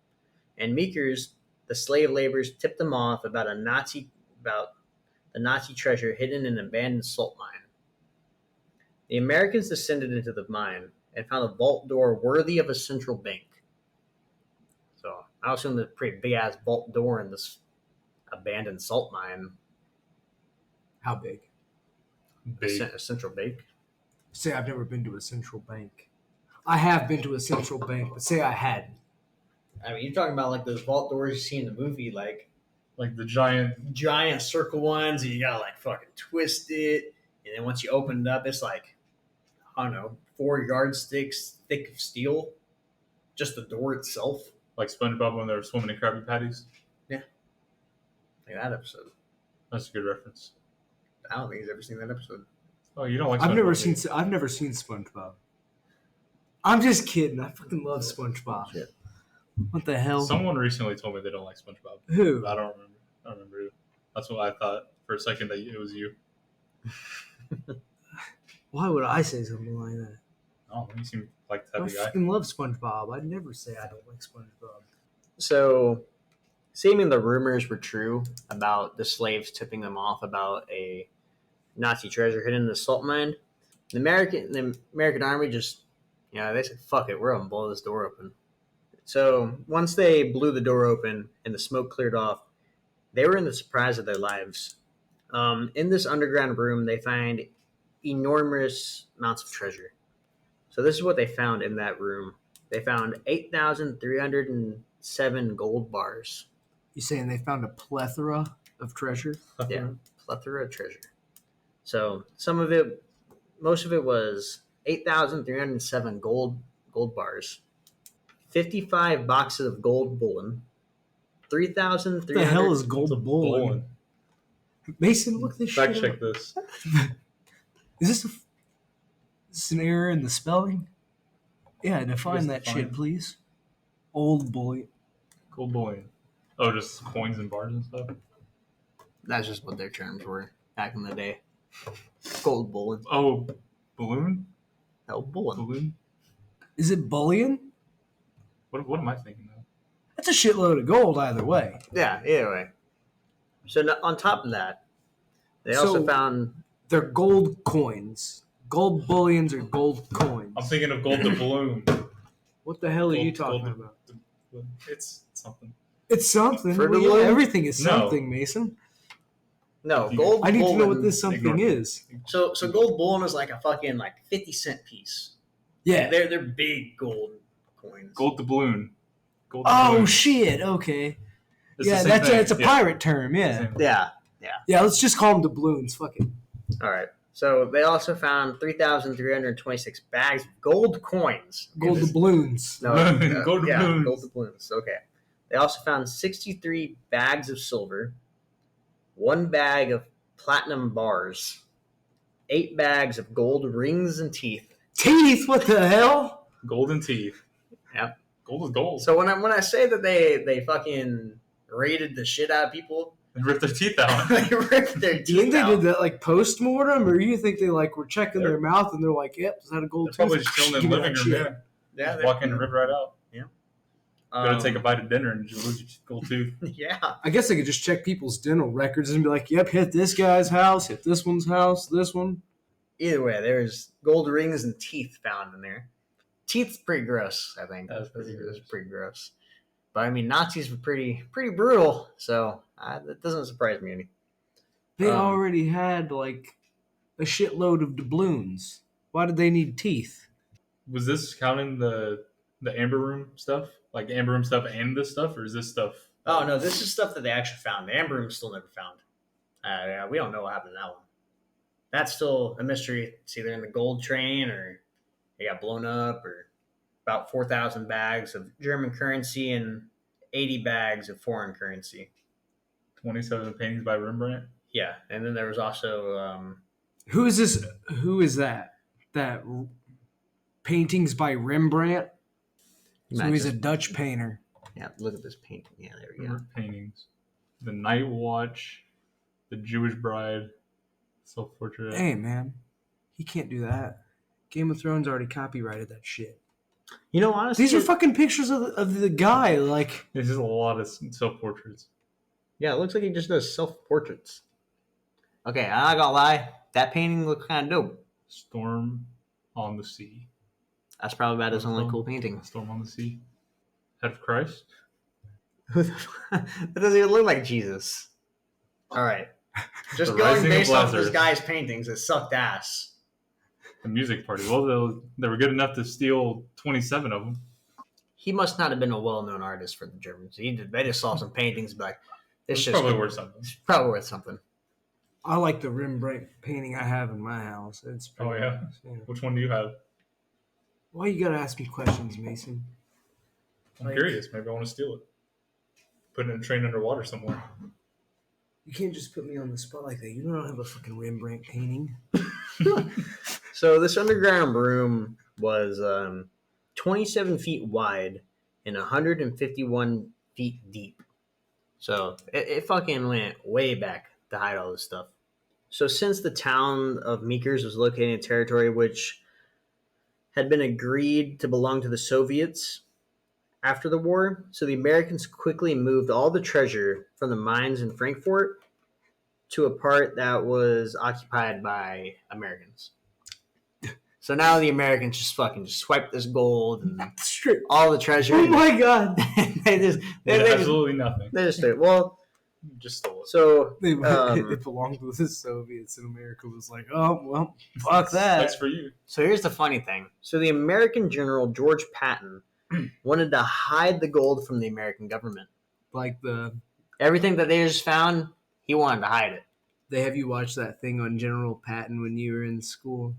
And Meekers, the slave laborers tipped them off about the Nazi treasure hidden in an abandoned salt mine. The Americans descended into the mine and found a vault door worthy of a central bank. So I assume there's a pretty big ass vault door in this abandoned salt mine. How big? Big. A central bank. Say I've never been to a central bank. I have been to a central bank, but say I hadn't. I mean, you're talking about like those vault doors you see in the movie, like The giant. circle ones, and you gotta like fucking twist it, and then once you open it up, it's like I don't know, 4 yardsticks thick of steel, just the door itself. Like SpongeBob when they were swimming in Krabby Patties. Yeah, like that episode. That's a good reference. I don't think he's ever seen that episode. Oh, you don't like I've SpongeBob? never seen SpongeBob. I'm just kidding. I fucking love SpongeBob. Shit. What the hell? Someone recently told me they don't like SpongeBob. Who? I don't remember. I don't remember who. That's what I thought for a second that it was you. Why would I say something like that? Oh, you seem like the I type of guy. fucking love SpongeBob. I'd never say I don't like SpongeBob. So, seeming the rumors were true about the slaves tipping them off about a Nazi treasure hidden in the salt mine, the American Army just, they said, "Fuck it, we're gonna blow this door open." So once they blew the door open and the smoke cleared off, they were in the surprise of their lives. In this underground room, they find enormous amounts of treasure. So this is what they found in that room. They found 8,307 gold bars. You saying they found a plethora of treasure? Yeah, plethora of treasure. So most of it was 8,307 gold bars, 55 boxes of gold bullion, 3,300. What the hell is gold bullion? Mason, look this Fact shit check up. this. Is this an error in the spelling? Yeah, define that define. shit, please. Old bullion. Gold bullion. Oh, just coins and bars and stuff? That's just what their terms were back in the day. Gold bullion. Oh, balloon? No, bullion. Balloon? Is it bullion? What am I thinking of? That's a shitload of gold either way. Yeah, either way. So on top of that, they also found... They're gold coins. Gold bullions or gold coins. I'm thinking of gold doubloon. What the hell are you talking about? It's something. It's something. Fruit Well, Loom? yeah, everything is No. something, Mason. No, gold I need bullion. to know what this something is. So gold bullion is like a fucking 50-cent piece. Yeah. They're big gold coins. Gold doubloon. Gold Oh doubloon. shit. Okay. It's the Yeah, same thing. it's a pirate term. Yeah. Same. Yeah. Yeah. Let's just call them doubloons. Fuck it. All right. So they also found 3,326 bags of gold coins. Gold doubloons. No, Gold yeah, doubloons. gold doubloons. Okay. They also found 63 bags of silver, 1 bag of platinum bars, 8 bags of gold rings and teeth. Teeth. What the hell? Golden teeth. Yep. Gold is gold. So when I say that they fucking raided the shit out of people, And rip their teeth out. they ripped their Do you think teeth they out. did that like post mortem, or you think they were checking their mouth and they're like, "Yep, is that a gold They're tooth?" probably just chilling in Give the me living that room. shit. Yeah. Yeah, Just walk in and rip right out. Gotta take a bite of dinner and you lose your gold tooth. Yeah. I guess they could just check people's dental records and be like, "Yep, hit this guy's house, hit this one's house, this one." Either way, there's gold rings and teeth found in there. Teeth's pretty gross, I think. That's pretty gross. Pretty gross. But I mean, Nazis were pretty brutal, so that doesn't surprise me any. They already had like a shitload of doubloons. Why did they need teeth? Was this counting the Amber Room stuff, like Amber Room stuff, and this stuff, or is this stuff? Oh no, this is stuff that they actually found. The Amber Room's still never found. Yeah, we don't know what happened to that one. That's still a mystery. It's either in the gold train or it got blown up, or about 4,000 bags of German currency and 80 bags of foreign currency. 27 paintings by Rembrandt. Yeah, and then there was also Who is this? Who is that? That paintings by Rembrandt. So he's a Dutch painter. Yeah, look at this painting. Yeah, there we go. Paintings. The Night Watch, the Jewish Bride, self-portrait. Hey man, he can't do that. Game of Thrones already copyrighted that shit. You know, honestly, these are fucking pictures of the guy. Like, this is a lot of self-portraits. Yeah, it looks like he just does self-portraits. Okay, I'm not gonna lie, that painting looks kind of dope. Storm on the Sea. That's probably about his only cool painting. Storm on the Sea. Head of Christ. That doesn't even look like Jesus. All right, just going based off this guy's paintings, it sucked ass. The music party. Well, they were good enough to steal 27 of them. He must not have been a well-known artist for the Germans. They just saw some paintings and be like, this is probably worth something. It's probably worth something. I like the Rembrandt painting I have in my house. It's pretty nice. Yeah. Which one do you have? Why you gotta ask me questions, Mason? I'm curious. Maybe I want to steal it. Put it in a train underwater somewhere. You can't just put me on the spot like that. You don't have a fucking Rembrandt painting. So this underground room was 27 feet wide and 151 feet deep. So it fucking went way back to hide all this stuff. So since the town of Meekers was located in territory which had been agreed to belong to the Soviets after the war, so the Americans quickly moved all the treasure from the mines in Frankfurt to a part that was occupied by Americans. So now the Americans just swiped this gold and all the treasure. Oh my god! they absolutely nothing. They just did. Well, just stole it. So it belonged to the Soviets, and America was like, "Oh well, fuck that." That's for you. So here's the funny thing. So the American general George Patton wanted to hide the gold from the American government. Like everything that they just found, he wanted to hide it. They have you watch that thing on General Patton when you were in school?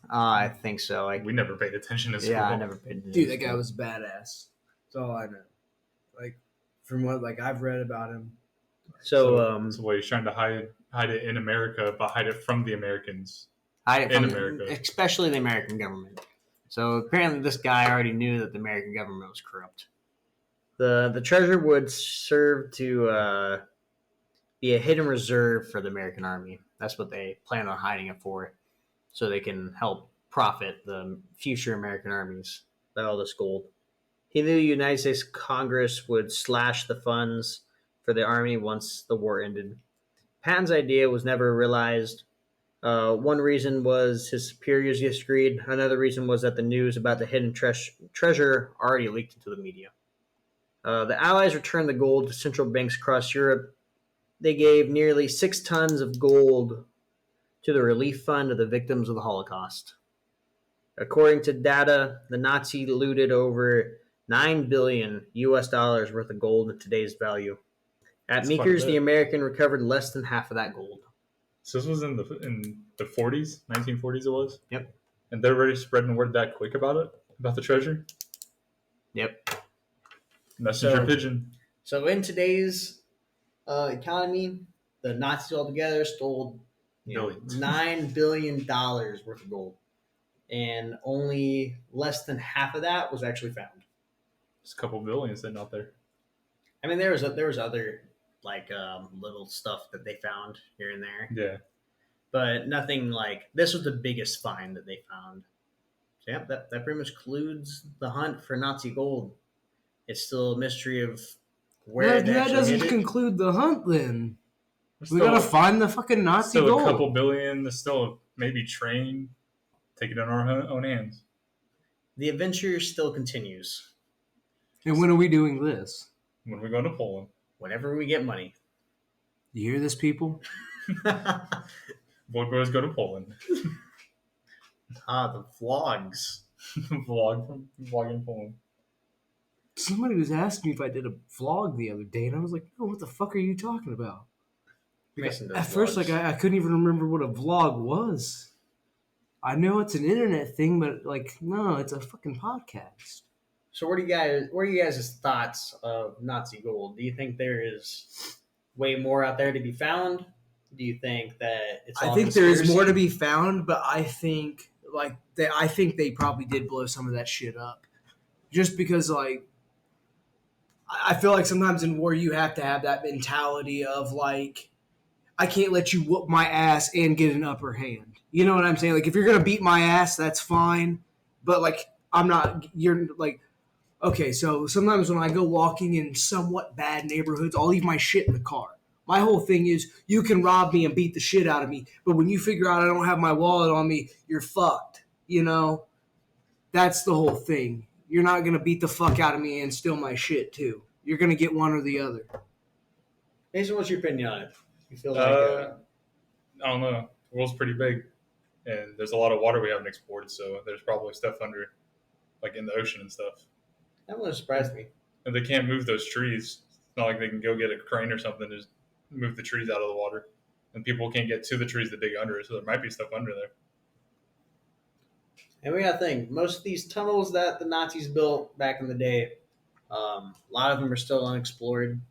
I think so. We never paid attention to school. Yeah, I never paid attention. Dude, that guy was badass. That's all I know. Like, from what I've read about him. So what he's trying to hide it in America, but hide it from the Americans. Hide it from America, especially the American government. So apparently, this guy already knew that the American government was corrupt. The treasure would serve to be a hidden reserve for the American army. That's what they plan on hiding it for, so they can help profit the future American armies by all this gold. He knew the United States Congress would slash the funds for the army once the war ended. Patton's idea was never realized. One reason was his superiors disagreed. Another reason was that the news about the hidden treasure already leaked into the media. The Allies returned the gold to central banks across Europe. They gave nearly 6 tons of gold to the relief fund of the victims of the Holocaust. According to data, the Nazi looted over $9 billion worth of gold at today's value. At Meekers, the American recovered less than half of that gold. So this was in the 40s, 1940s it was? Yep. And they're already spreading word that quick about it? About the treasure? Yep. Messenger pigeon. So in today's economy, the Nazis altogether stole $9 billion worth of gold. And only less than half of that was actually found. There's a couple billion sitting out there. I mean, there was other little stuff that they found here and there. Yeah. But nothing like this was the biggest find that they found. So yeah, that pretty much concludes the hunt for Nazi gold. It's still a mystery of where that doesn't conclude the hunt. Then we gotta find the fucking Nazi gold. Still a couple billion. There's still maybe train. Take it in our own hands. The adventure still continues. And when are we doing this? When we go to Poland, Whenever we get money. You hear this, people? boy boys go to Poland. The vlogs. Vlog in Poland. Somebody was asking me if I did a vlog the other day, and I was like, "No, what the fuck are you talking about?" Mason does At first, vlogs. I couldn't even remember what a vlog was. I know it's an internet thing, but no, it's a fucking podcast. So what are you guys' thoughts of Nazi gold? Do you think there is way more out there to be found? Do you think that it's all I think there is more to conspiracy? be found, but I think I think they probably did blow some of that shit up, just because I feel like sometimes in war you have to have that mentality of I can't let you whoop my ass and get an upper hand. You know what I'm saying? Like if you're gonna beat my ass, that's fine, but I'm not. You're okay. So sometimes when I go walking in somewhat bad neighborhoods, I'll leave my shit in the car. My whole thing is you can rob me and beat the shit out of me, but when you figure out I don't have my wallet on me, you're fucked. You know, that's the whole thing. You're not gonna beat the fuck out of me and steal my shit too. You're gonna get one or the other. Mason, what's your opinion on it? You feel like I don't know. The world's pretty big, and there's a lot of water we haven't explored, so there's probably stuff under, like in the ocean and stuff. that wouldn't surprise me. And they can't move those trees. It's not like they can go get a crane or something to just move the trees out of the water. And people can't get to the trees to dig under it, so there might be stuff under there. And we got to think, most of these tunnels that the Nazis built back in the day, a lot of them are still unexplored,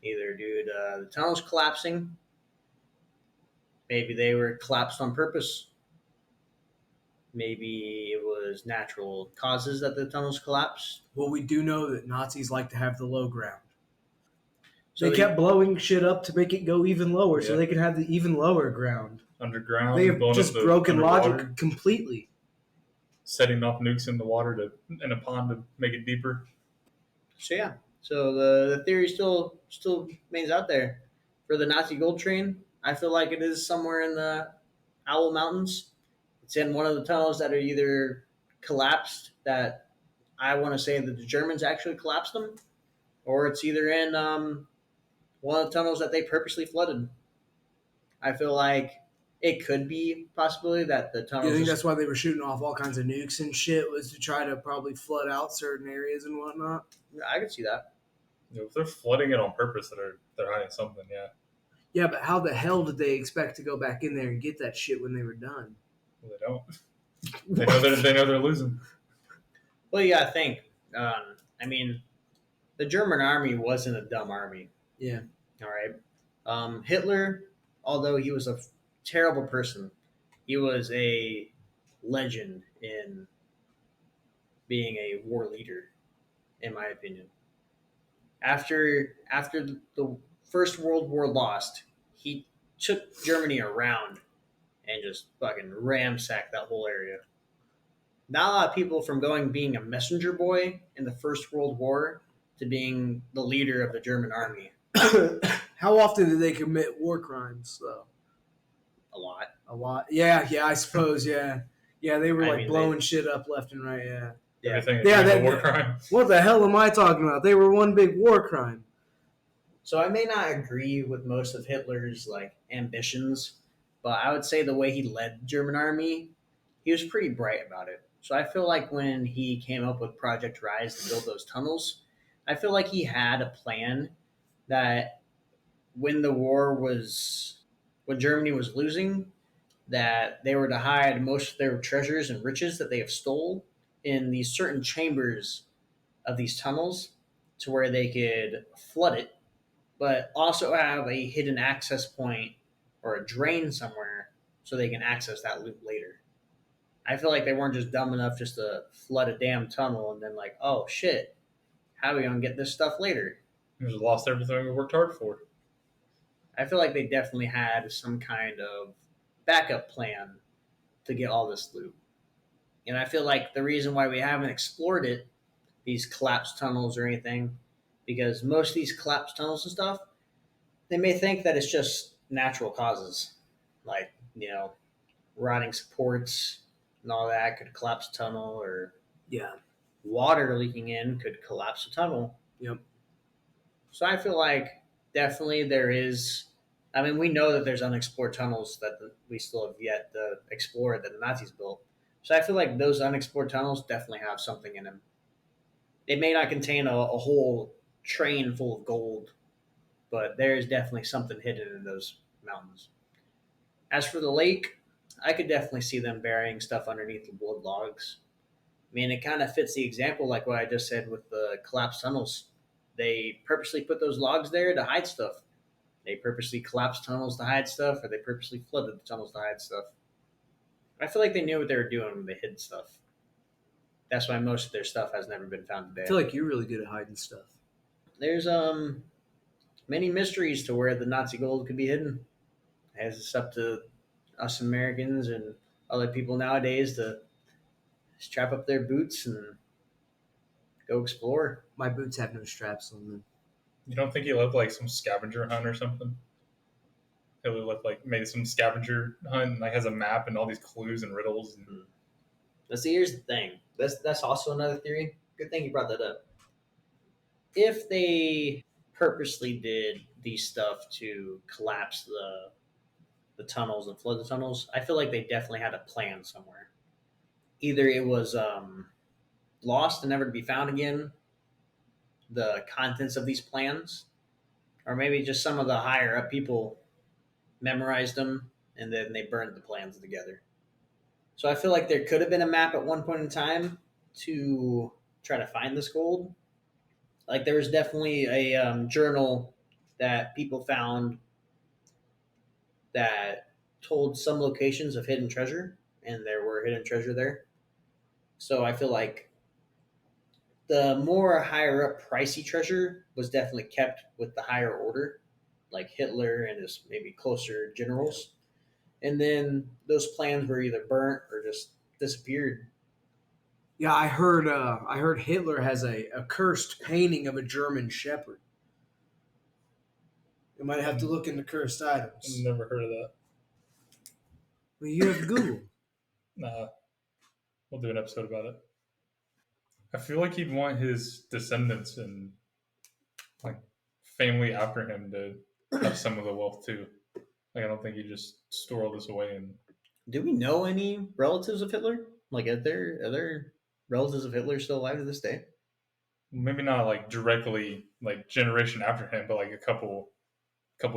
either due to the tunnels collapsing, maybe they were collapsed on purpose, maybe it was natural causes that the tunnels collapsed. Well, we do know that Nazis like to have the low ground. So They kept blowing shit up to make it go even lower so Yeah. they could have the even lower ground. Underground, They have blowing just up the broken underwater, logic completely. setting off nukes in the water in a pond to make it deeper. So yeah, so the theory still remains out there for the Nazi gold train. I feel like it is somewhere in the Owl Mountains. It's in one of the tunnels that are either collapsed, that I want to say that the Germans actually collapsed them, or it's either in one of the tunnels that they purposely flooded. I feel like it could be possibility that the Do you tunnels think just, that's why they were shooting off all kinds of nukes and shit, was to try to probably flood out certain areas and whatnot? I could see that. If they're flooding it on purpose, they're hiding something. Yeah, Yeah, but how the hell did they expect to go back in there and get that shit when they were done? well, they don't. They know they're losing. Well, you gotta think. I mean, the German army wasn't a dumb army. Yeah. All right. Hitler, although he was a terrible person, he was a legend in being a war leader, in my opinion. After the First World War lost, he took Germany around and just fucking ransacked that whole area. Not a lot of people from being a messenger boy in the First World War to being the leader of the German army. How often did they commit war crimes, though? A lot. A lot. Yeah, I suppose, yeah. Yeah, they were I mean, blowing shit up left and right, yeah. Yeah. Everything Yeah, is a that- war crime. What the hell am I talking about? They were one big war crime. So I may not agree with most of Hitler's ambitions, but I would say the way he led the German army, he was pretty bright about it. So I feel like when he came up with Project Rise to build those tunnels, I feel like he had a plan that when when Germany was losing, that they were to hide most of their treasures and riches that they have stole in these certain chambers of these tunnels to where they could flood it, but also have a hidden access point or a drain somewhere so they can access that loot later. I feel like they weren't just dumb enough just to flood a damn tunnel and then oh shit, how are we gonna get this stuff later? We just lost everything we worked hard for. I feel like they definitely had some kind of backup plan to get all this loot. And I feel like the reason why we haven't explored it, these collapsed tunnels or anything, because most of these collapsed tunnels and stuff, they may think that it's just natural causes, like rotting supports and all that could collapse a tunnel, or Yeah. water leaking in could collapse the tunnel. Yep. So I feel like definitely there is. I mean, we know that there's unexplored tunnels that we still have yet to explore that the Nazis built. So I feel like those unexplored tunnels definitely have something in them. It may not contain a whole train full of gold, but there is definitely something hidden in those mountains. As for the lake, I could definitely see them burying stuff underneath the wood logs. I mean, it kind of fits the example, like what I just said with the collapsed tunnels. They purposely put those logs there to hide stuff. They purposely collapsed tunnels to hide stuff, or they purposely flooded the tunnels to hide stuff. I feel like they knew what they were doing when they hid stuff. That's why most of their stuff has never been found I today. feel like you're really good at hiding stuff. There's many mysteries to where the Nazi gold could be hidden. As it's up to us Americans and other people nowadays to strap up their boots and go explore. My boots have no straps on them. You don't think he left like some scavenger hunt or something? He left like maybe some scavenger hunt and like has a map and all these clues and riddles. And Now, see, here's the thing. That's also another theory. Good thing you brought that up. If they purposely did these stuff to collapse the tunnels and flood the tunnels, I feel like they definitely had a plan somewhere. Either it was lost and never to be found again, the contents of these plans, or maybe just some of the higher up people memorized them and then they burned the plans together. So I feel like there could have been a map at one point in time to try to find this gold. Like there was definitely a journal that people found that told some locations of hidden treasure, and there were hidden treasure there. So I feel like the more higher up pricey treasure was definitely kept with the higher order, like Hitler and his maybe closer generals. And then those plans were either burnt or just disappeared. Yeah, I heard. I heard Hitler has a cursed painting of a German Shepherd. You might have to look into cursed I've items. never heard of that. Well, you have Google. Nah, we'll do an episode about it. I feel like he'd want his descendants and like family after him to have some of the wealth too. Like I don't think he'd just store all this away and Do we know any relatives of Hitler? Like, are there relatives of Hitler still alive to this day? maybe not like directly like generation after him, but like a couple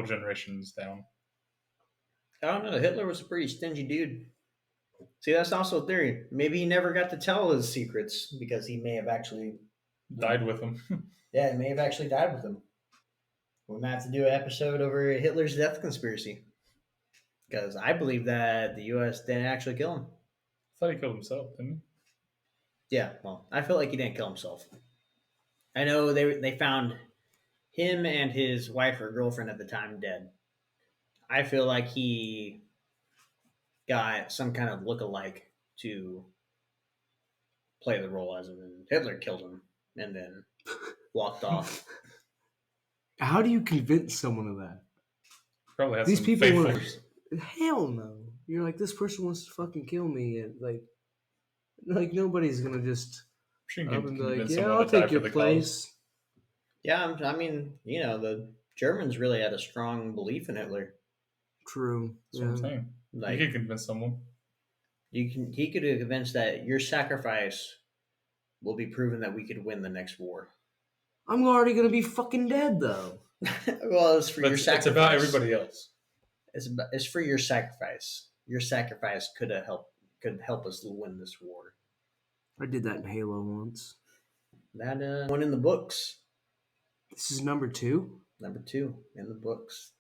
generations down. I don't know. Hitler was a pretty stingy dude. See, that's also a theory. Maybe he never got to tell his secrets because he may have actually, Died with him. yeah, he may have actually died with them. We might have to do an episode over Hitler's death conspiracy because I believe that the U.S. didn't actually kill him. I thought he killed himself, didn't Yeah, well, I feel like he didn't kill himself. I know they found him and his wife or girlfriend at the time dead. I feel like he got some kind of look-alike to play the role as him, and Hitler killed him and then walked off. How do you convince someone of that? he? Probably had These some people faithfuls. hell no. You're like, this person wants to fucking kill me, and like nobody's gonna just Sure, you up can and be like, convince yeah, someone I'll to die take for your the cause. place. Yeah, I mean, the Germans really had a strong belief in Hitler. True. That's what I'm saying. Like You could convince someone. he could have convinced that your sacrifice will be proven that we could win the next war. I'm already gonna be fucking dead though. Well, it's for But your sacrifice. it's about everybody else. It's for your sacrifice. Your sacrifice could help us win this war. I did that in Halo once. That one in the books. This is number 2. Number 2 in the books.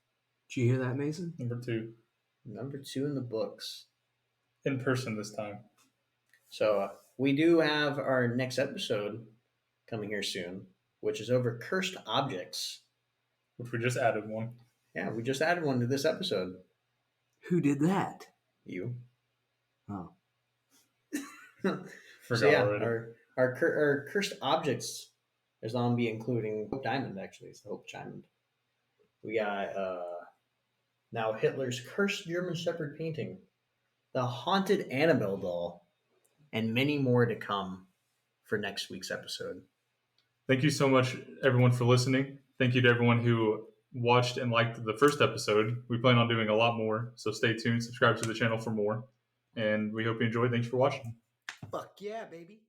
Did you hear that, Mason? Number 2, Number 2 in the books. in person this time. So we do have our next episode coming here soon, which is over cursed objects. Which we just added one. Yeah, we just added one to this episode. Who did that? You. Oh. Forgot So yeah, already. our cursed objects is on be including Hope Diamond. Actually, it's the Hope Diamond. We got now Hitler's cursed German Shepherd painting, the haunted Annabelle doll, and many more to come for for next week's episode. Thank you so much, everyone, for listening. Thank you to everyone who watched and liked the first episode. We plan on doing a lot more, so stay tuned. Subscribe to the channel for more. And we hope you enjoyed. Thanks for watching. Fuck yeah, baby.